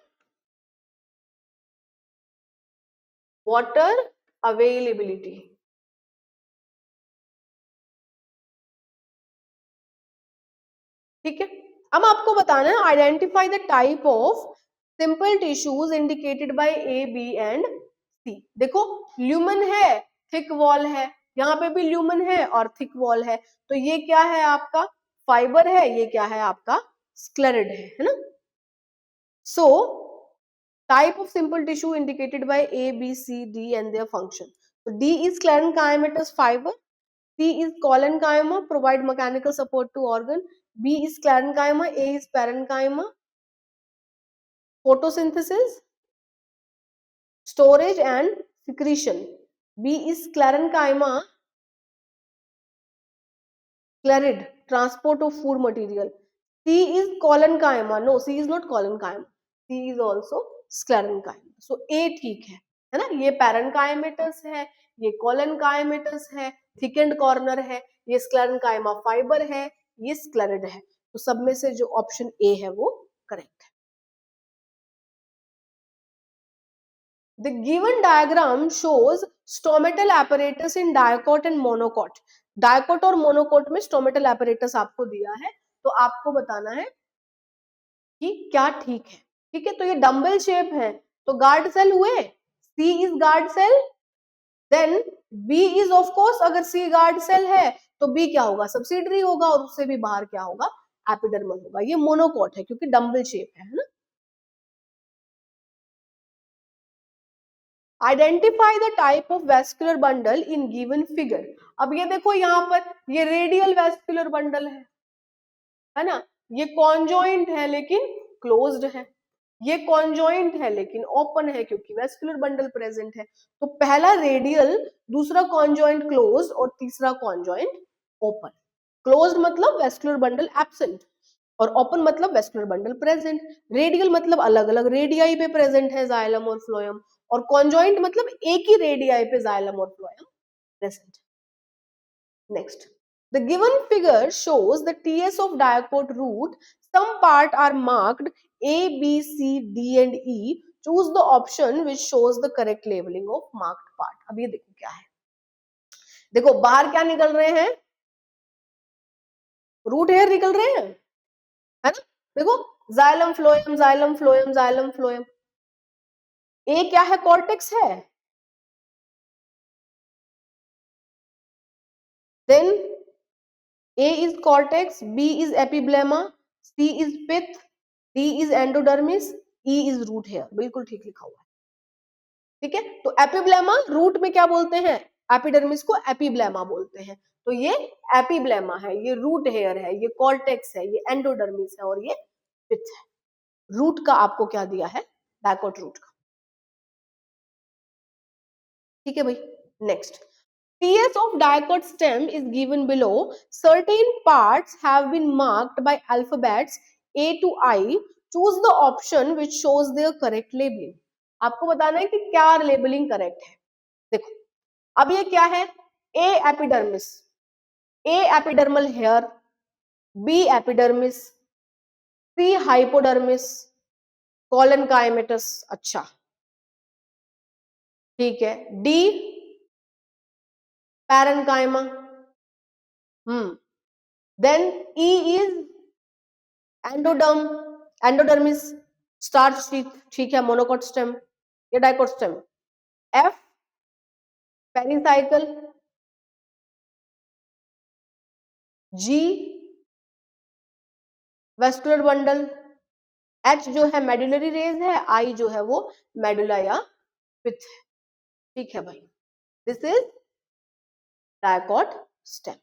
water availability. ठीक है. अब आपको बताना है identify the type of simple tissues indicated by A, B and C. देखो ल्यूमन है, थिक वॉल है, यहाँ पे भी ल्यूमन है और थिक वॉल है. तो ये क्या है आपका फाइबर है, ये क्या है आपका स्क्लेरिड है ना. So type of simple tissue indicated by A, B, C, D and their function. So D is sclerenchymatous fiber, C is collenchyma, provide mechanical support to organ, B is sclerenchyma, A is parenchyma, photosynthesis, storage and secretion. B is sclerenchyma, sclerid, transport of food material. C is collenchyma, no C is not collenchyma, C is also sclerenchyma. So A ठीक है ना. ये parenchymatous है, ये कोलेनकाइमेटस है, thickened corner है, ये sclerenchyma fibre है, ये स्क्लेरिड है. तो सब में से जो ऑप्शन ए है वो करेक्ट है. The given diagram shows stomatal apparatus in dicot and monocot. Dicot और मोनोकोट में स्टोमेटल apparatus आपको दिया है, तो आपको बताना है कि क्या ठीक है. ठीक है, तो ये डम्बल शेप है, तो गार्ड सेल हुए, C is guard cell, then B is of course, अगर C guard cell है तो B क्या होगा, सब्सिडरी होगा, और उससे भी बाहर क्या होगा, एपिडर्मल होगा. ये मोनोकोट है क्योंकि डम्बल शेप है ना. Identify the type of vascular bundle in given figure. अब ये देखो यहाँ पर ये रेडियल वेस्कुलर बंडल है ना, ये कॉन्जॉइंट है लेकिन क्लोज्ड है, ये कॉन्जॉइंट है लेकिन ओपन है क्योंकि वेस्कुलर बंडल प्रेजेंट है। तो पहला रेडियल, दूसरा कॉन्जॉइंट क्लोज्ड और तीसरा कॉन्जॉइंट ओपन। क्लोज्ड मतलब वेस्कुलर बंडल एब्सेंट और ओपन मतलब वेस्कुलर बंडल प्रेजेंट। रेडियल मतलब अलग अलग रेडियाई पे प्रेजेंट है जाइलम और फ्लोएम, और कॉन्जॉइंट मतलब एक ही रेडियाई पे जाइलम और phloem present. Next, the given figure shows the TS of dicot root. Some part are marked A, B, C, D and E. Choose the option which shows the correct labeling of marked part. अब ये देखो क्या है, देखो बाहर क्या निकल रहे हैं, रूट हेयर निकल रहे हैं, है ना। देखो xylem phloem xylem phloem xylem phloem. A क्या है, कॉर्टेक्स है, then A is cortex, B is epiblema, C is pith, D is endodermis, E is root hair। बिल्कुल ठीक लिखा हुआ है, ठीक है। तो एपिब्लेमा रूट में क्या बोलते हैं, एपिडर्मिस को एपिब्लेमा बोलते हैं। तो ये एपिब्लेमा है, ये रूट हेयर है, ये कॉर्टेक्स है, ये एंडोडर्मिस है और ये पिथ है। रूट का आपको क्या दिया है, डायकोट रूट का, ठीक है भाई। Next, TS of dicot stem is given below. Certain parts have been marked by alphabets A to I. Choose the option which shows their correct labeling. आपको बताना है कि क्या लेबलिंग करेक्ट है। देखो अब ये क्या है, A epidermis, A epidermal hair, B epidermis, C hypodermis, collenchymatous, अच्छा ठीक है, D parenchyma, then E is endoderm, endodermis, starch sheath, ठीक है, मोनोकॉट स्टेम, ये dicot stem. F pericycle, G vascular bundle, H जो है मेडुलरी रेज है, I जो है वो मेडुला या पिथ है, ठीक है भाई। This is dicot stem,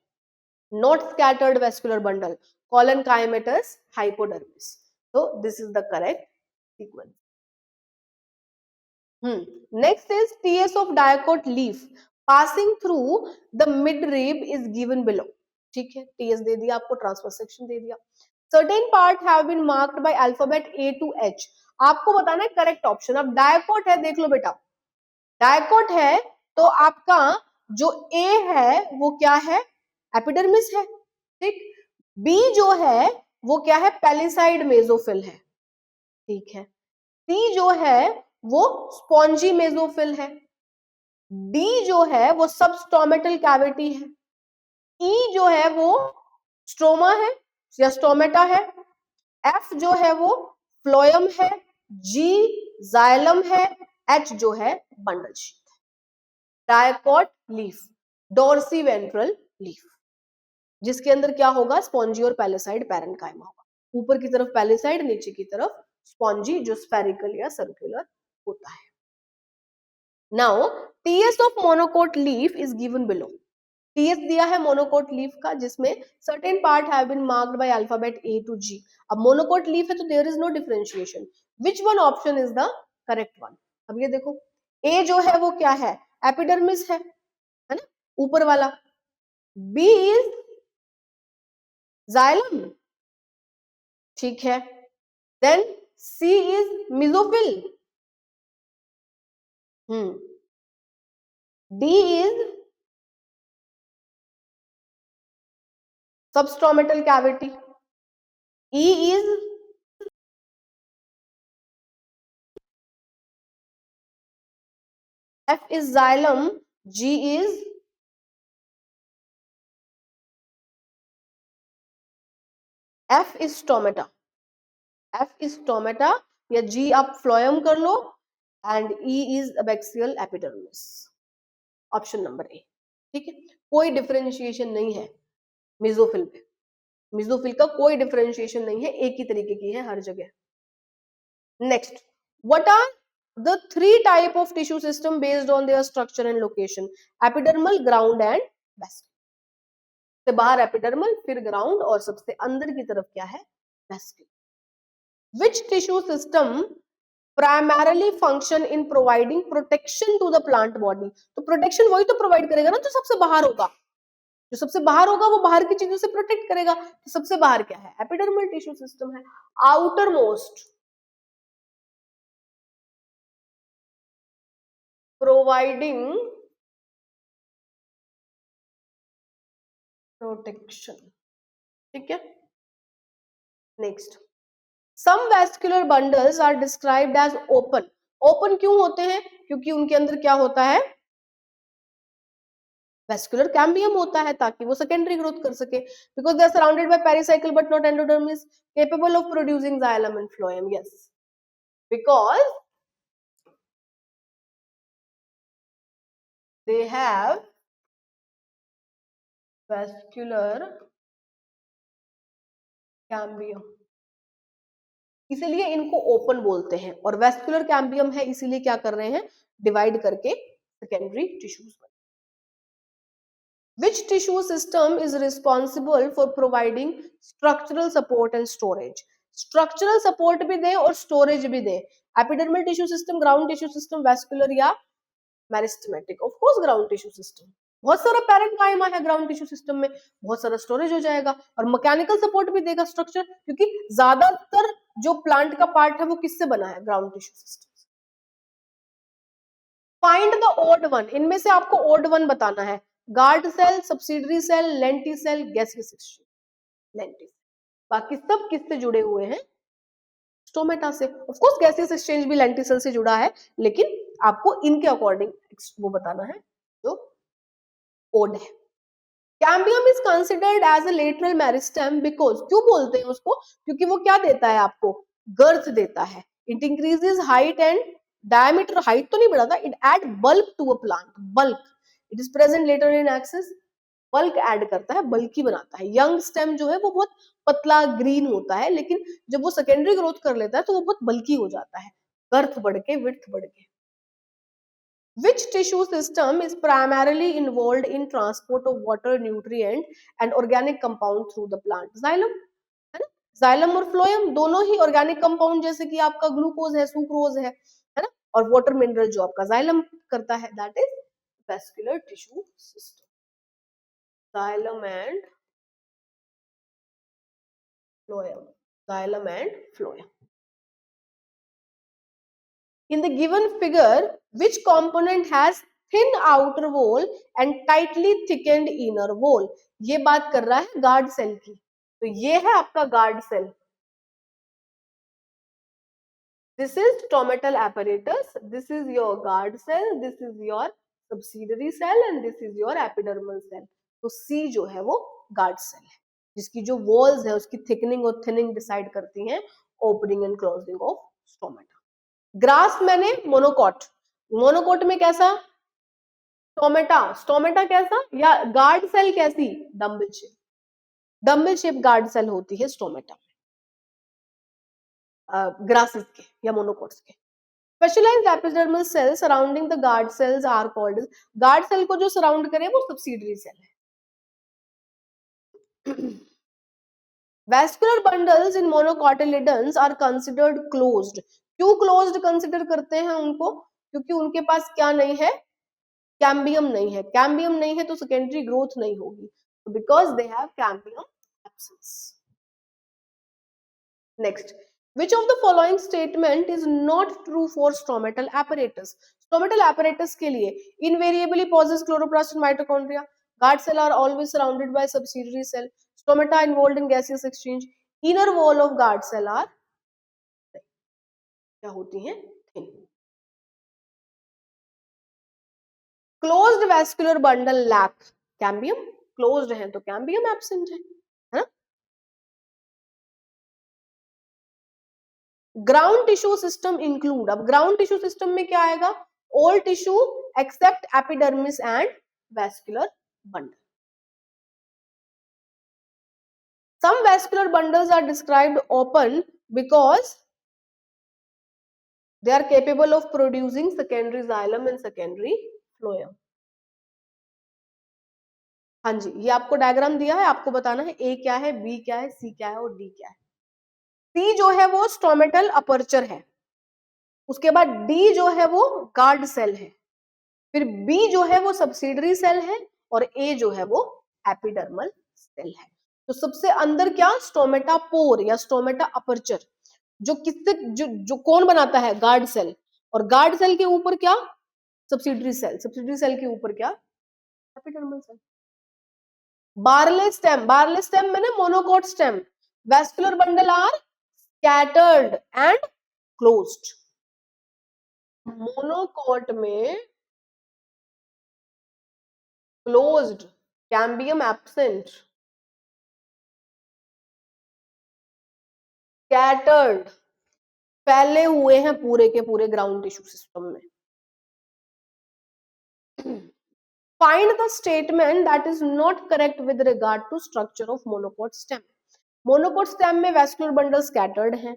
not scattered vascular bundle, collenchymatous, hypodermis. तो this is the correct sequence. Next is TS of dicot leaf passing through the midrib is given below. ठीक है, TS दे दिया आपको, ट्रांसफर सेक्शन दे दिया। Certain part have been marked by alphabet A to H. आपको बताना है correct option. अब dicot है, देख लो बेटा, डायकोट है तो आपका जो A है वो क्या है, एपिडर्मिस है, ठीक। B जो है वो क्या है, पैलिसाइड मेसोफिल है, ठीक है। C जो है वो स्पॉन्जी मेसोफिल है, डी जो है वो सबस्टोमेटल कैविटी है, ई जो है वो स्ट्रोमा है या स्टोमेटा है, एफ जो है वो फ्लोएम है, जी जाइलम है, एच जो है bundle sheath. Dicot leaf, dorsi ventral leaf, जिसके अंदर क्या होगा, स्पॉन्जी और पैलिसाइड पैरेन्काइमा होगा। ऊपर की तरफ पैलिसाइड, नीचे की तरफ स्पॉन्जी जो स्फेरिकल या सर्कुलर होता है। Now TS of monocote leaf is given below. TS दिया है मोनोकोट लीफ का, जिसमें certain part have been marked by alphabet A to G. अब मोनोकोट लीफ है तो there is no differentiation. Which one option is the correct one? अब ये देखो A जो है वो क्या है, एपिडर्मिस है ना, ऊपर वाला। B is जाइलम, ठीक है। Then C is mesophyll, D is substromatal cavity, E is F is xylem, G is F is stomata, F is stomata या G आप फ्लोएम कर लो, and E is abaxial epidermis, option number A, ठीक है। कोई differentiation नहीं है mesophyll पे, मेसोफिल का कोई डिफरेंशिएशन नहीं है, एक ही तरीके की है हर जगह। Next, what are the three type of tissue system based on their structure and location: epidermal, ground and vascular. सबसे बाहर एपिडर्मल, फिर ग्राउंड और सबसे अंदर की तरफ क्या है? Vascular. Which tissue system primarily function in providing protection to the plant body? तो प्रोटेक्शन वही तो प्रोवाइड करेगा ना जो सबसे बाहर होगा. जो सबसे बाहर होगा वो बाहर की चीजों से प्रोटेक्ट करेगा. तो सबसे बाहर क्या है? एपिडर्मल टिश्यू सिस्टम है. Outermost providing protection. ठीक है. Next, some vascular bundles are described as open. Open क्यों होते हैं? क्योंकि उनके अंदर क्या होता है? वैस्कुलर कैम्बियम होता है, ताकि वो सेकेंडरी ग्रोथ कर सके. Because they are surrounded by pericycle but not endodermis, capable of producing xylem and phloem. Yes, because they have vascular cambium, इसीलिए इनको ओपन बोलते हैं. और वेस्कुलर कैम्बियम है, इसीलिए क्या कर रहे हैं? डिवाइड करके secondary tissues. Which tissue system is responsible for providing structural support and storage? Structural support भी दे और storage भी दे. Epidermal tissue system, ground tissue system, vascular या meristematic? Of course ground tissue system. बहुत सारा पैरेंकाइमा है ground tissue system में, बहुत सारा स्टोरेज हो जाएगा और मैकेनिकल सपोर्ट भी देगा स्ट्रक्चर, क्योंकि ज्यादातर जो प्लांट का पार्ट है वो किससे बना है? Ground tissue system. Find the odd one. इनमें से आपको ओड वन बताना है. Guard cell, subsidiary cell, lenticel, gaseous exchange. Lenti. बाकी सब किससे जुड़े हुए हैं? स्टोमेटा से. ऑफ कोर्स गैसियस एक्सचेंज भी लेंटी सेल से जुड़ा है, लेकिन आपको इनके अकॉर्डिंग वो बताना है जो ओड है. Cambium is considered as a lateral meristem because, क्यों बोलते हैं उसको? क्योंकि वो क्या देता है आपको? गर्थ देता है. It increases height and diameter. Height तो नहीं बढ़ाता, it add bulk to a plant. Bulk. It is present later in axis. Bulk add करता है, बल्की बनाता है. यंग स्टेम जो है वो बहुत पतला ग्रीन होता है, लेकिन जब वो सेकेंडरी ग्रोथ कर लेता है तो वो बहुत बल्की हो जाता है, गर्थ बढ़ के, विड्थ बढ़ के. Which tissue system is primarily involved in transport of water, nutrient and organic compound through the plant? Xylem, है ना. Xylem और phloem दोनों ही organic compound, जैसे कि आपका ग्लूकोज है, सुक्रोज है ना, और वाटर मिनरल जो आपका xylem करता है, that is vascular tissue system. Xylem and phloem. Xylem and phloem. In the given figure, which component has thin outer wall and tightly thickened inner wall? ये बात कर रहा है गार्ड सेल की. तो ये है आपका guard cell. This is stomatal apparatus. This is your guard cell. This is your subsidiary cell and this is your epidermal cell. तो C जो है वो गार्ड सेल है, जिसकी जो वॉल्स है उसकी थिकनिंग और थिनिंग डिसाइड करती हैं opening and closing of stomata. Grass मैंने मोनोकॉट. मोनोकॉट में कैसा? स्टोमेटा. स्टोमेटा कैसा? या गार्ड सेल कैसी? Dumbbell shape. Dumbbell shape guard cell होती है स्टोमेटा में, ग्रासेस के या मोनोकॉट्स के. Specialised epidermal cell surrounding the guard cells are called. Guard cell को जो सराउंड करे वो सब्सिडरी सेल है. Vascular bundles in monocotyledons are considered closed. क्यों closed कंसिडर करते हैं उनको? क्योंकि उनके पास क्या नहीं है? कैम्बियम नहीं है. कैम्बियम नहीं है तो सेकेंडरी ग्रोथ नहीं होगी. Because they have cambium absence. Next, which of the following statement is not true for stomatal apparatus? Stomatal apparatus के लिए invariably possess chloroplast and mitochondria. Guard cell are always surrounded by subsidiary cell. Stomata involved in gaseous exchange. Inner wall of guard cell are क्या होती हैं? Thin. Closed vascular bundle lack cambium. Closed है तो cambium absent है ना. Ground tissue system include. अब ground tissue system में क्या आएगा? All tissue except epidermis and vascular bundle. Some vascular bundles are described open because they are capable of producing secondary xylem and secondary phloem. हाँ जी, ये आपको diagram दिया है, आपको बताना है ए क्या है, बी क्या है, सी क्या है और डी क्या है। सी जो है वो स्टोमेटल अपर्चर है, उसके बाद डी जो है वो गार्ड सेल है, फिर बी जो है वो सब्सिडरी सेल है और ए जो है वो एपिडर्मल सेल है। तो सबसे अंदर क्या, स्टोमेटा पोर या स्टोमेटा अपर्चर, जो किससे जो कौन बनाता है, गार्ड सेल, और गार्ड सेल के ऊपर क्या, सब्सिडरी सेल, सब्सिडरी सेल के ऊपर क्या, एपिडर्मल सेल। बारले स्टेम में ना monocot stem, vascular bundle are scattered and closed. Monocot में क्लोज्ड, कैम्बियम एब्सेंट, स्कैटर्ड, फैले हुए हैं पूरे के पूरे ग्राउंड टिश्यू सिस्टम में। Find the statement that is not correct with regard to structure of monocot stem. Monocot stem में vascular bundle scattered है,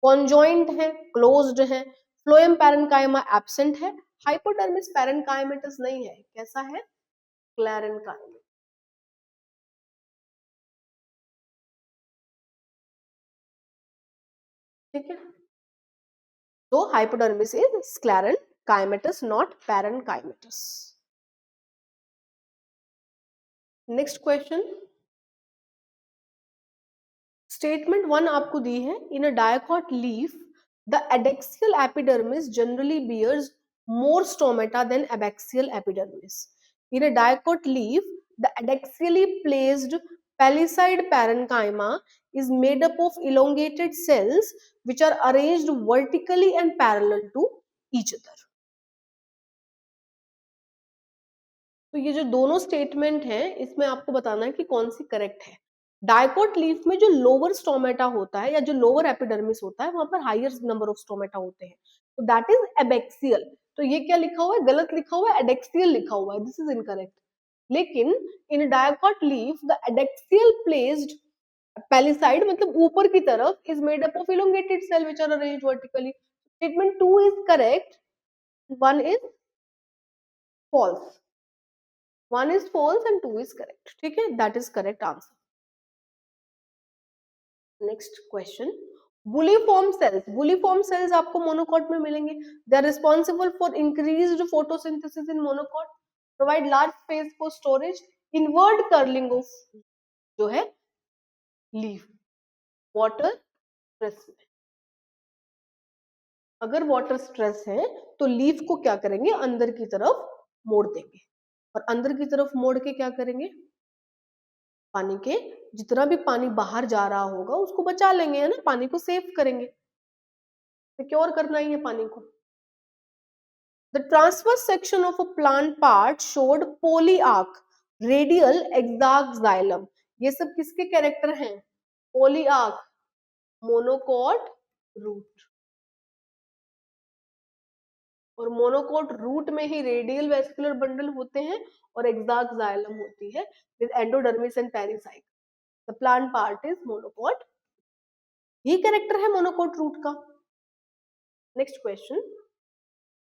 कॉन्जॉइंट है, क्लोज्ड है, फ्लोएम पैरेन्काइमा एब्सेंट है, हाइपोडर्मिस पैरेन्काइमेटस नहीं है, कैसा है, क्लेरेन्काइमा। ठीक है, तो hypodermis is sclerenchymatous not parenchymatous. Next question, statement 1 आपको दी है, in a dicot leaf the adaxial epidermis generally bears more stomata than abaxial epidermis. In a dicot leaf, the adaxially placed palisade parenchyma is made up of elongated cells which are arranged vertically and parallel to each other. तो ये जो दोनों statement है, इसमें आपको बताना है कि कौन सी करेक्ट है। डायकोट लीफ में जो लोअर स्टोमेटा होता है या जो लोअर एपिडर्मिस होता है, वहां पर हायर नंबर ऑफ स्टोमेटा होते हैं, तो दैट इज एबेक्सियल। तो ये क्या लिखा हुआ है, गलत लिखा हुआ है, एडेक्सियल लिखा हुआ है, दिस इज इनकरेक्ट। लेकिन in dicot leaf the adaxial placed palisade मतलब ऊपर की तरफ is made up of elongated cell which are arranged vertically. Statement 2 is correct, 1 is false, 1 is false and 2 is correct. ठीक है, that is correct answer. Next question, bulliform cells, bulliform cells आपको monocot में मिलेंगे। They are responsible for increased photosynthesis in monocot, provide large space for storage, invert curling of जो है leaf water stress में। अगर water stress है तो leaf को क्या करेंगे, अंदर की तरफ मोड़ देंगे, और अंदर की तरफ मोड़ के क्या करेंगे, पानी के जितना भी पानी बाहर जा रहा होगा उसको बचा लेंगे, है ना, पानी को सेव करेंगे, सिक्योर करना ही है पानी को। The transverse section of a plant part showed polyarch, radial, exarch xylem, ये सब किसके कैरेक्टर हैं, पोलीआर्क, मोनोकोट रूट, और मोनोकोट रूट में ही रेडियल वेस्कुलर बंडल होते हैं और एक्साग जाइलम होती है with endodermis and pericycle. The plant part is monocot, ये कैरेक्टर है मोनोकोट रूट का। Next question,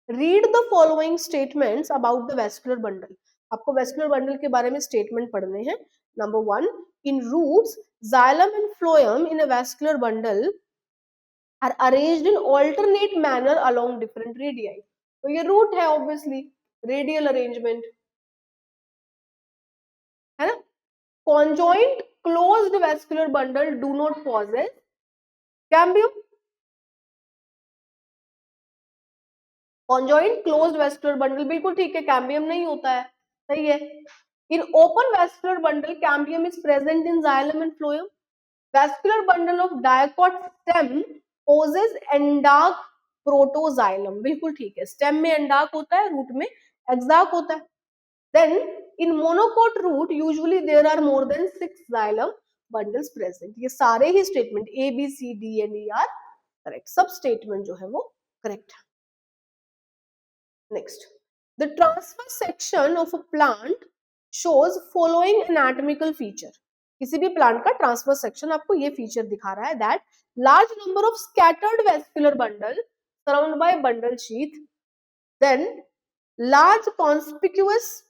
read the following statements about the vascular bundle. आपको वेस्कुलर बंडल के बारे में स्टेटमेंट पढ़ने हैं। Number 1, in roots xylem and phloem in a vascular bundle are arranged in alternate manner along different radii. तो ये root है obviously, radial arrangement है ना। Conjoint closed vascular bundle do not possess cambium, conjoint closed vascular bundle बिल्कुल ठीक है, cambium नहीं होता है, सही है। In open vascular bundle cambium is present in xylem and phloem. Vascular bundle of dicot stem possess endarch protoxylem, बिल्कुल ठीक है, स्टेम में एंडार्क होता है, रूट में एक्सार्क होता है। Then in monocot root usually there are more than 6 xylem bundles present. ये सारे ही statement A, B, C, D and E are correct. सब स्टेटमेंट जो है वो करेक्ट है। Next, the transverse section of a plant shows following anatomical feature. किसी भी प्लांट का ट्रांसवर्स सेक्शन आपको ये फीचर दिखा रहा है, that large number of scattered vascular bundle surrounded by bundle sheath. Then large conspicuous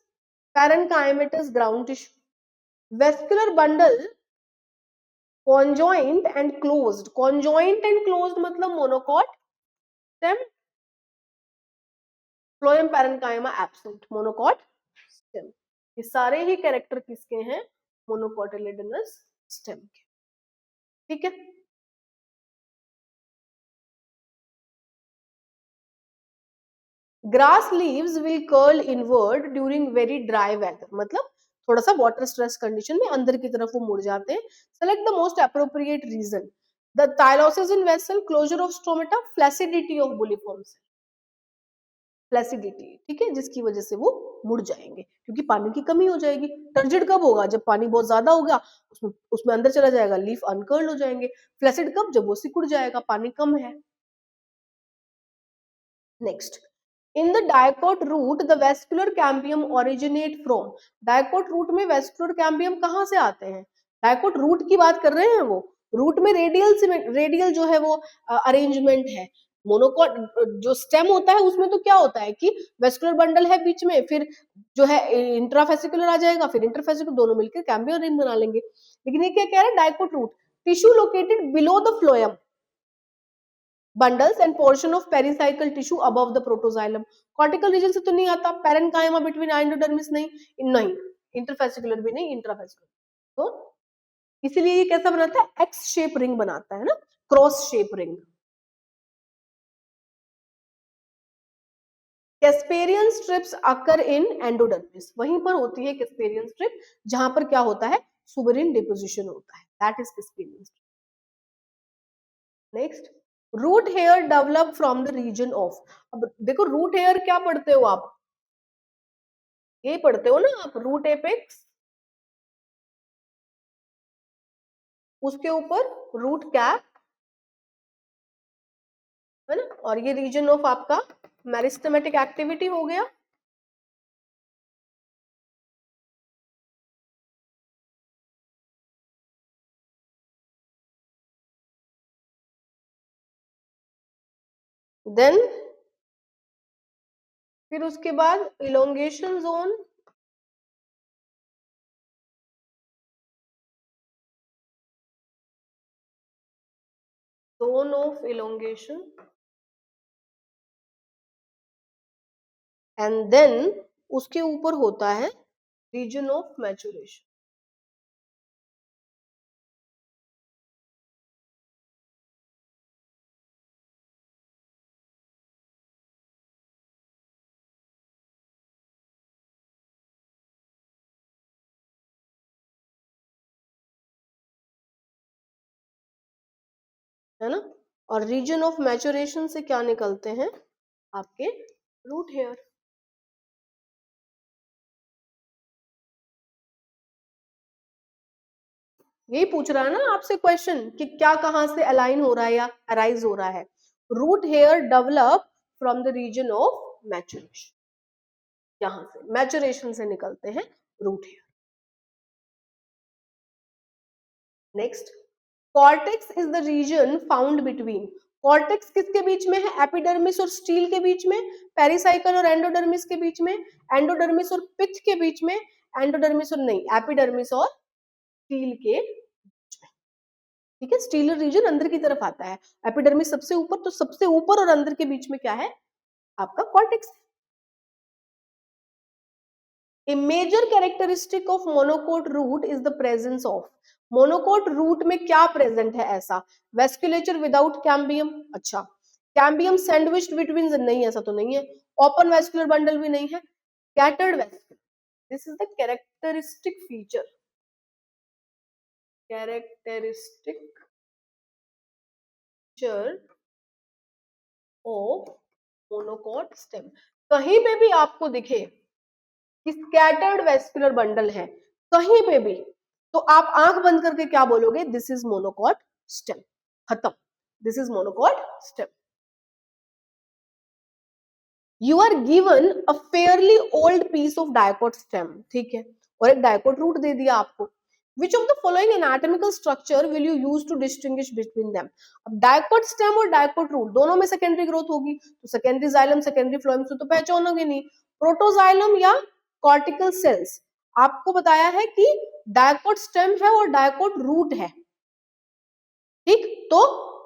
parenchymatous ground tissue. Vascular bundle conjoined and closed. Conjoined and closed मतलब monocot stem, phloem parenchyma absent. Monocot stem. ये सारे ही character किसके हैं? मोनोकोटिलेडनस stem के. ठीक है. Grass leaves will curl inward during very dry weather. मतलब थोड़ा सा वाटर स्ट्रेस कंडीशन में अंदर की तरफ वो मुड़ जाते हैं. Select the most appropriate reason. The tylosis in vessel, closure of stomata, flaccidity of bulliform cell. Flaccidity, ठीक है, जिसकी वजह से वो मुड़ जाएंगे क्योंकि पानी की कमी हो जाएगी. टर्जिड कब होगा? जब पानी बहुत ज्यादा होगा, उसमें अंदर चला जाएगा, लीफ अनकर्ल हो जाएंगे. फ्लैसिड कब? जब वो सिकुड़ जाएगा, पानी कम है. Next, in the dicot root the vascular cambium originate from. dicot root में vascular cambium कहाँ से आते हैं? dicot root की बात कर रहे हैं. वो रूट में रेडियल जो है वो अरेंजमेंट है. मोनोकॉट जो स्टेम होता है उसमें तो क्या होता है कि वेस्कुलर बंडल है बीच में, फिर जो है इंट्राफेसिकुलर आ जाएगा, फिर इंटरफेसिकुलर, दोनों मिलकर कैम्बियम रिंग बना लेंगे. लेकिन ये क्या कह रहा है? Dicot root, tissue located below the phloem bundles and portion of pericycle tissue above the protoxylem. cortical region से तो नहीं आता. parenchyma between endodermis नहीं, interfascicular भी नहीं, intrafascicular. तो इसीलिए ये कैसा बनाता है? एक्स शेप रिंग बनाता है ना, cross shape ring. Casparian strips occur in endodermis. वहीं पर होती है कैस्पेरियन स्ट्रिप जहां पर क्या होता है? सुबेरिन डिपोजिशन होता है. That is Casparian strip. Next, root hair develop from the region of. अब देखो रूट हेयर क्या पढ़ते हो आप? ये पढ़ते हो ना आप, रूट एपेक्स, उसके ऊपर रूट कैप, है ना, और ये रीजन ऑफ आपका मेरिस्टेमेटिक एक्टिविटी हो गया. देन फिर उसके बाद elongation zone, zone of elongation, and then उसके ऊपर होता है रीजन ऑफ मैचुरेशन. है ना, और रीजन ऑफ मैचुरेशन से क्या निकलते हैं? आपके रूट हेयर. यही पूछ रहा है ना आपसे क्वेश्चन कि क्या कहां से अलाइन हो रहा है या अराइज हो रहा है. Root hair develop from the region of maturation. यहां से मैचुरेशन से निकलते हैं root hair. Next, cortex is the region found between. Cortex किसके बीच में है? एपिडर्मिस और स्टील के बीच में, पेरिसाइकल और एंडोडर्मिस के बीच में, एंडोडर्मिस और पिथ के बीच में, एंडोडर्मिस और नहीं, एपिडर्मिस और स्टील के बीच में. ठीक है, स्टीलर रीजन अंदर की तरफ आता है, एपिडर्मिस सबसे ऊपर, तो सबसे ऊपर और अंदर के बीच में क्या है? आपका cortex. A major characteristic of monocot root is the presence of. Monocot root में क्या प्रेजेंट है ऐसा? Vasculature without cambium. अच्छा, कैम्बियम सैंडविच्ड बिटवीन, नहीं, ऐसा तो नहीं है. ओपन वेस्कुलर बंडल भी नहीं है. Scattered vascular. This is the characteristic feature. Characteristic feature of monocot stem. कहीं पे भी आपको दिखे कि स्कैटर्ड वेस्कुलर बंडल है, कहीं पे भी, तो आप आंख बंद करके क्या बोलोगे? This is monocot stem. खत्म. This is monocot stem. You are given a fairly old piece of dicot stem. ठीक है, और एक डायकोट रूट दे दिया आपको. Which of the following anatomical structure will you use to distinguish between them? अब dicot stem और dicot root दोनों में सेकेंडरी ग्रोथ होगी, तो सेकेंडरी जाइलम सेकेंडरी फ्लोएम से तो पहचानोगे नहीं. प्रोटोजाइलम या कॉर्टिकल सेल्स, आपको बताया है कि डायकोट स्टेम है और डायकोट रूट है, ठीक. तो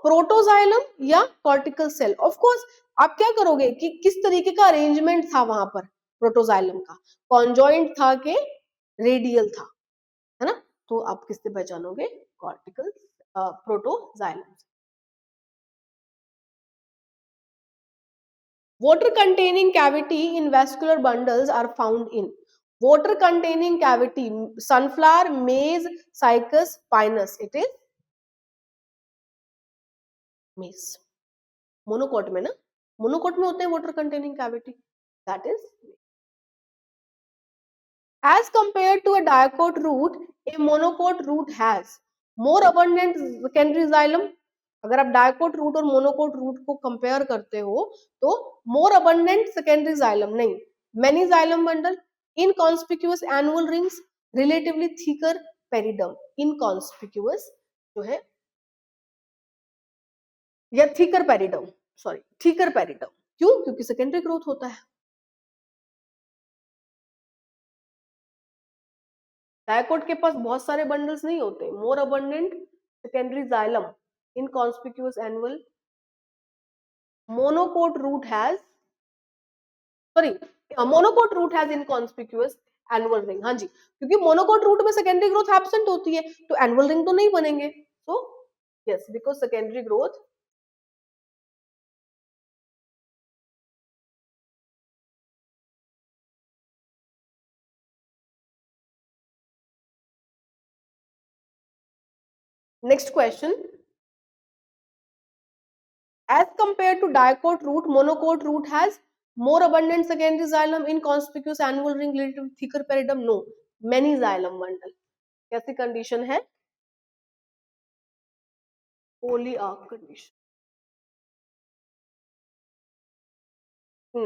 प्रोटोजाइलम या कॉर्टिकल सेल. ऑफ कोर्स आप क्या करोगे कि किस तरीके का अरेंजमेंट था वहां पर, प्रोटोजाइलम का कॉन्जॉइंट था कि रेडियल था, है ना. तो आप किससे पहचानोगे, cortical protoxylem. Water containing cavity in vascular bundles are found in water containing cavity, sunflower, maize, cycas, pinus. It is maize. Monocot में ना, मोनोकोट में होते हैं water containing cavity, that is. As compared to a dicot root, a monocot root has more abundant secondary xylem. अगर आप dicot root और monocot root को compare करते हो तो मोर अबंडेंट सेकेंडरी जाइलम नहीं, many xylem bundle, inconspicuous annual rings, relatively thicker periderm. Inconspicuous जो है या thicker periderm, sorry thicker periderm. क्यों? क्योंकि सेकेंडरी ग्रोथ होता है. डायकोट के पास बहुत सारे बंडल्स नहीं होते. More abundant secondary xylem, inconspicuous annual. Monocot root has, sorry monocot root has inconspicuous annual ring. हाँ जी, क्योंकि मोनोकोट रूट में सेकेंडरी ग्रोथ एब्सेंट होती है तो एनुअल रिंग तो नहीं बनेंगे. So yes, because secondary growth. Next question. As compared to dicot root, monocot root has more abundant secondary xylem, inconspicuous annual ring, relatively thicker peridum. No, many xylem bundle. कैसी condition है? Polyarch condition.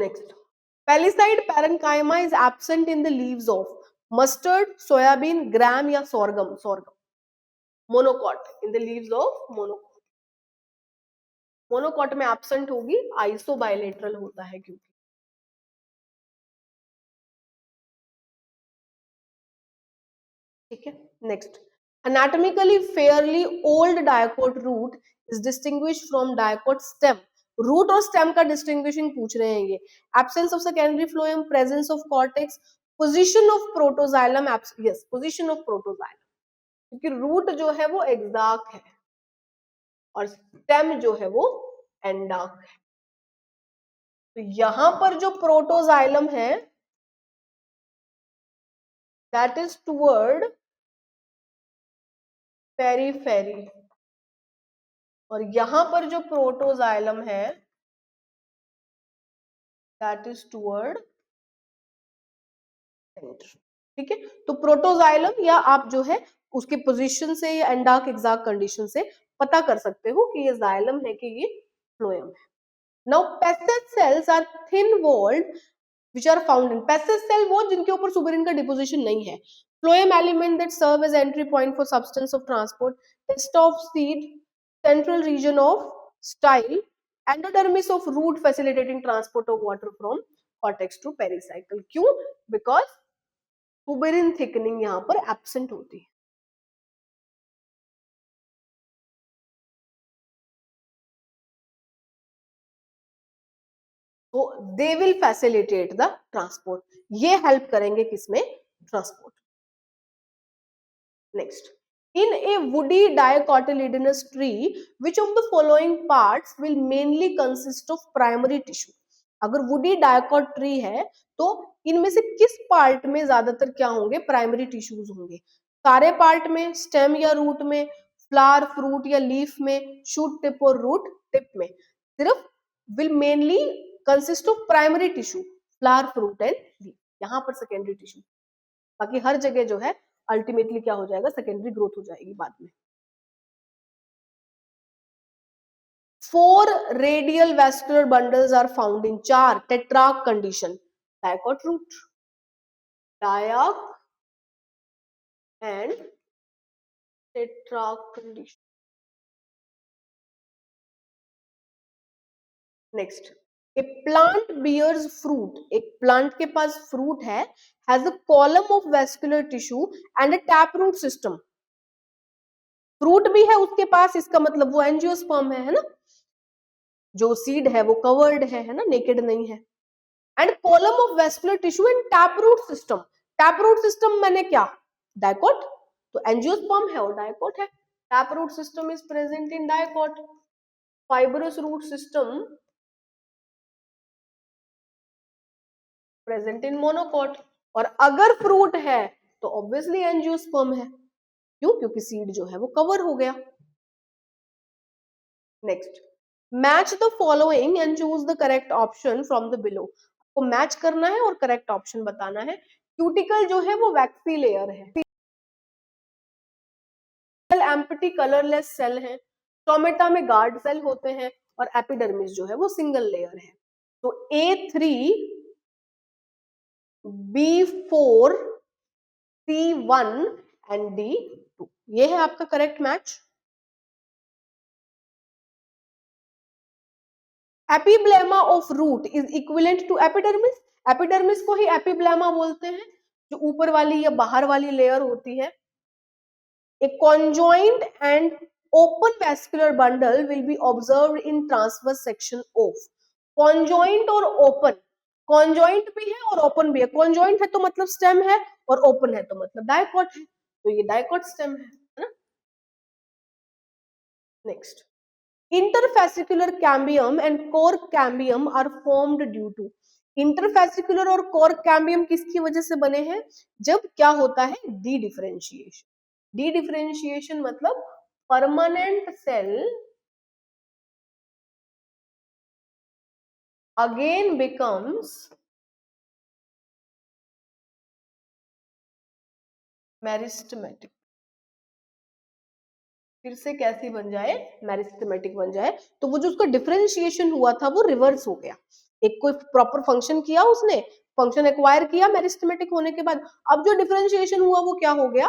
Next, palisade parenchyma is absent in the leaves of mustard, soybean, gram या sorghum. Sorghum. Monocot in the leaves of monocot. Monocot में absent होगी, isobilateral होता है क्योंकि. ठीक है. Next, anatomically fairly old dicot root is distinguish from dicot stem. Root और stem का डिस्टिंग्विशिंग पूछ रहे हैं ये. Absence of secondary phloem, presence of cortex, position of protoxylem. Yes, position of protoxylem, क्योंकि रूट जो है वो एक्साक है और स्टेम जो है वो एंडाक है. तो यहां पर जो प्रोटोजाइलम है दैट इज टुवर्ड पेरीफेरी, और यहां पर जो प्रोटोजाइलम है दैट इज टुवर्ड सेंटर. ठीक है. तो प्रोटोजाइलम या आप जो है उसकी पोजीशन से या एंडाक एक्साक कंडीशन से पता कर सकते हो कि ये जाइलम है कि ये फ्लोएम है. Now passage cells are thin walled which are found in passage cell, वो जिनके ऊपर सुबेरिन का डिपोजिशन नहीं है. Phloem element that serve as entry point for substance of transport, test of seed, central region of style, endodermis of root facilitating transport of water from cortex to pericycle. क्यों? Because suberin thickening यहाँ पर absent होती है. तो they will facilitate the transport. ये help करेंगे किसमें? Transport. Next, in a woody dicotyledonous tree which of the following parts will mainly consist of primary tissue. अगर वुडी डायकॉट ट्री है तो इनमें से किस पार्ट में ज्यादातर क्या होंगे? प्राइमरी टिश्यूज होंगे. सारे पार्ट में, स्टेम या रूट में, फ्लावर, फ्रूट या लीफ में, शूट टिप और रूट टिप में. सिर्फ will mainly consist of primary tissue, flower, fruit and leaf. यहाँ पर सेकेंडरी टिश्यू. बाकी हर जगह जो है अल्टीमेटली क्या हो जाएगा? सेकेंडरी ग्रोथ हो जाएगी बाद में. 4 radial vascular bundles are found in 4 tetrarch condition. Dicot root, diarch and tetra condition. Next, a plant bears fruit, एक प्लांट के पास फ्रूट है, has a column of vascular tissue and a tap root system. Fruit भी है उसके पास, इसका मतलब वो एंजियोस्पर्म है ना, जो सीड है वो कवर्ड है ना, नेकेड नहीं है। And column of vascular tissue and tap root system. Tap root system मैंने क्या, डाइकोट, तो एंजियोस्पर्म है और डाइकोट है। Tap root system is present in dicot, fibrous root system present in monocot. और अगर फ्रूट है तो ऑब्वियसली एंजियोस्पर्म है, क्यों, क्योंकि सीड जो है वो कवर हो गया। Next, match the following and choose the correct option from the below. आपको मैच करना है और करेक्ट ऑप्शन बताना है। क्यूटिकल जो है वो वैक्सी लेयर है, एम्प्टी कलरलेस सेल है, टोमेटा में गार्ड सेल होते हैं, और एपिडर्मिस जो है वो सिंगल लेयर है। तो A3, B4, C1 and D2, ये है आपका correct match. Epiblema of root is equivalent to epidermis. Epidermis को ही एपिब्लेमा बोलते हैं, जो ऊपर वाली या बाहर वाली लेयर होती है। A conjoined and open vascular bundle will be observed in transverse section of। conjoined और open, conjoined भी है और open भी है। conjoined है तो मतलब स्टेम है, और open है तो मतलब डाइकोट है, तो ये डाइकोट स्टेम है ना। Next, interfascicular cambium and core cambium are formed due to। Interfascicular और कोर कैम्बियम किसकी वजह से बने हैं, जब क्या होता है, डी डिफरेंशिएशन। डी डिफरेंशिएशन मतलब permanent cell again becomes meristematic. फिर से कैसी बन जाए, मेरिस्टेमेटिक बन जाए। तो वो जो उसका डिफरेंशिएशन हुआ था वो रिवर्स हो गया। एक कोई प्रॉपर फंक्शन किया उसने, फंक्शन एक्वायर किया मेरिस्टेमेटिक होने के बाद, अब जो डिफरेंशिएशन हुआ वो क्या हो गया,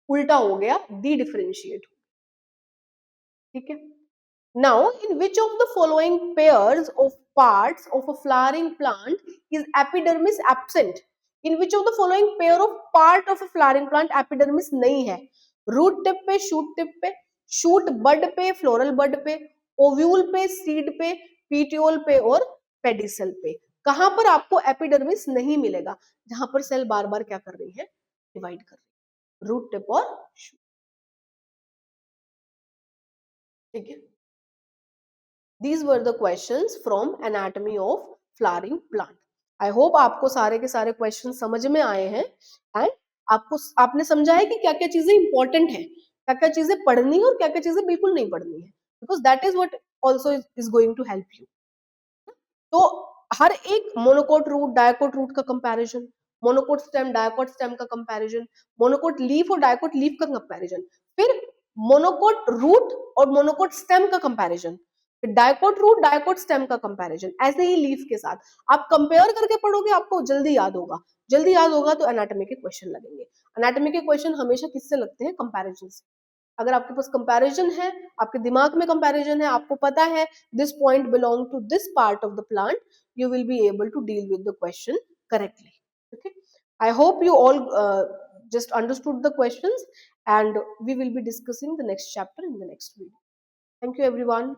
उल्टा हो गया, डी डिफरेंशिएट। ठीक है। Now in which of the following pairs of parts of a flowering plant is epidermis absent. In which of the following pair of part of a flowering plant epidermis नहीं है। Root tip पे, shoot tip पे, shoot बड पे, floral बड पे, ovule पे, seed पे, petiole पे और पेडिसल पे। कहां पर आपको एपिडर्मिस नहीं मिलेगा, जहां पर सेल बार बार क्या कर रही है, डिवाइड कर रही है, रूट टिप और शूट। ठीक है। These were the questions from anatomy of flowering plant. I hope आपको सारे के सारे क्वेश्चन समझ में आए हैं, एंड आपने समझा है कि क्या क्या चीजें इंपॉर्टेंट है, क्या क्या चीजें पढ़नी है और क्या क्या चीजें बिल्कुल नहीं पढ़नी है, because that is what also is going to help you. तो हर एक मोनोकोट रूट डायकोट रूट का comparison, monocot stem dicot stem का कंपैरिजन, मोनोकोट लीफ और डायकोट लीफ का कंपैरिजन, फिर मोनोकोट रूट और मोनोकोट स्टेम का कंपैरिजन, फिर डायकोट रूट डायकोट स्टेम का कंपैरिजन, ऐसे ही लीफ के साथ आप कंपेयर करके पढ़ोगे, आपको जल्दी याद होगा। जल्दी याद होगा तो एनाटॉमी के क्वेश्चन लगेंगे। एनाटॉमी के क्वेश्चन हमेशा किससे लगते हैं, कंपैरिजन से। अगर आपके पास कंपैरिजन है, आपके दिमाग में कंपैरिजन है, आपको पता है this point belong to this part of the plant, you will be able to deal with the question correctly. Okay, I hope you all just understood the questions, and we will be discussing the next chapter in the next video. Thank you everyone.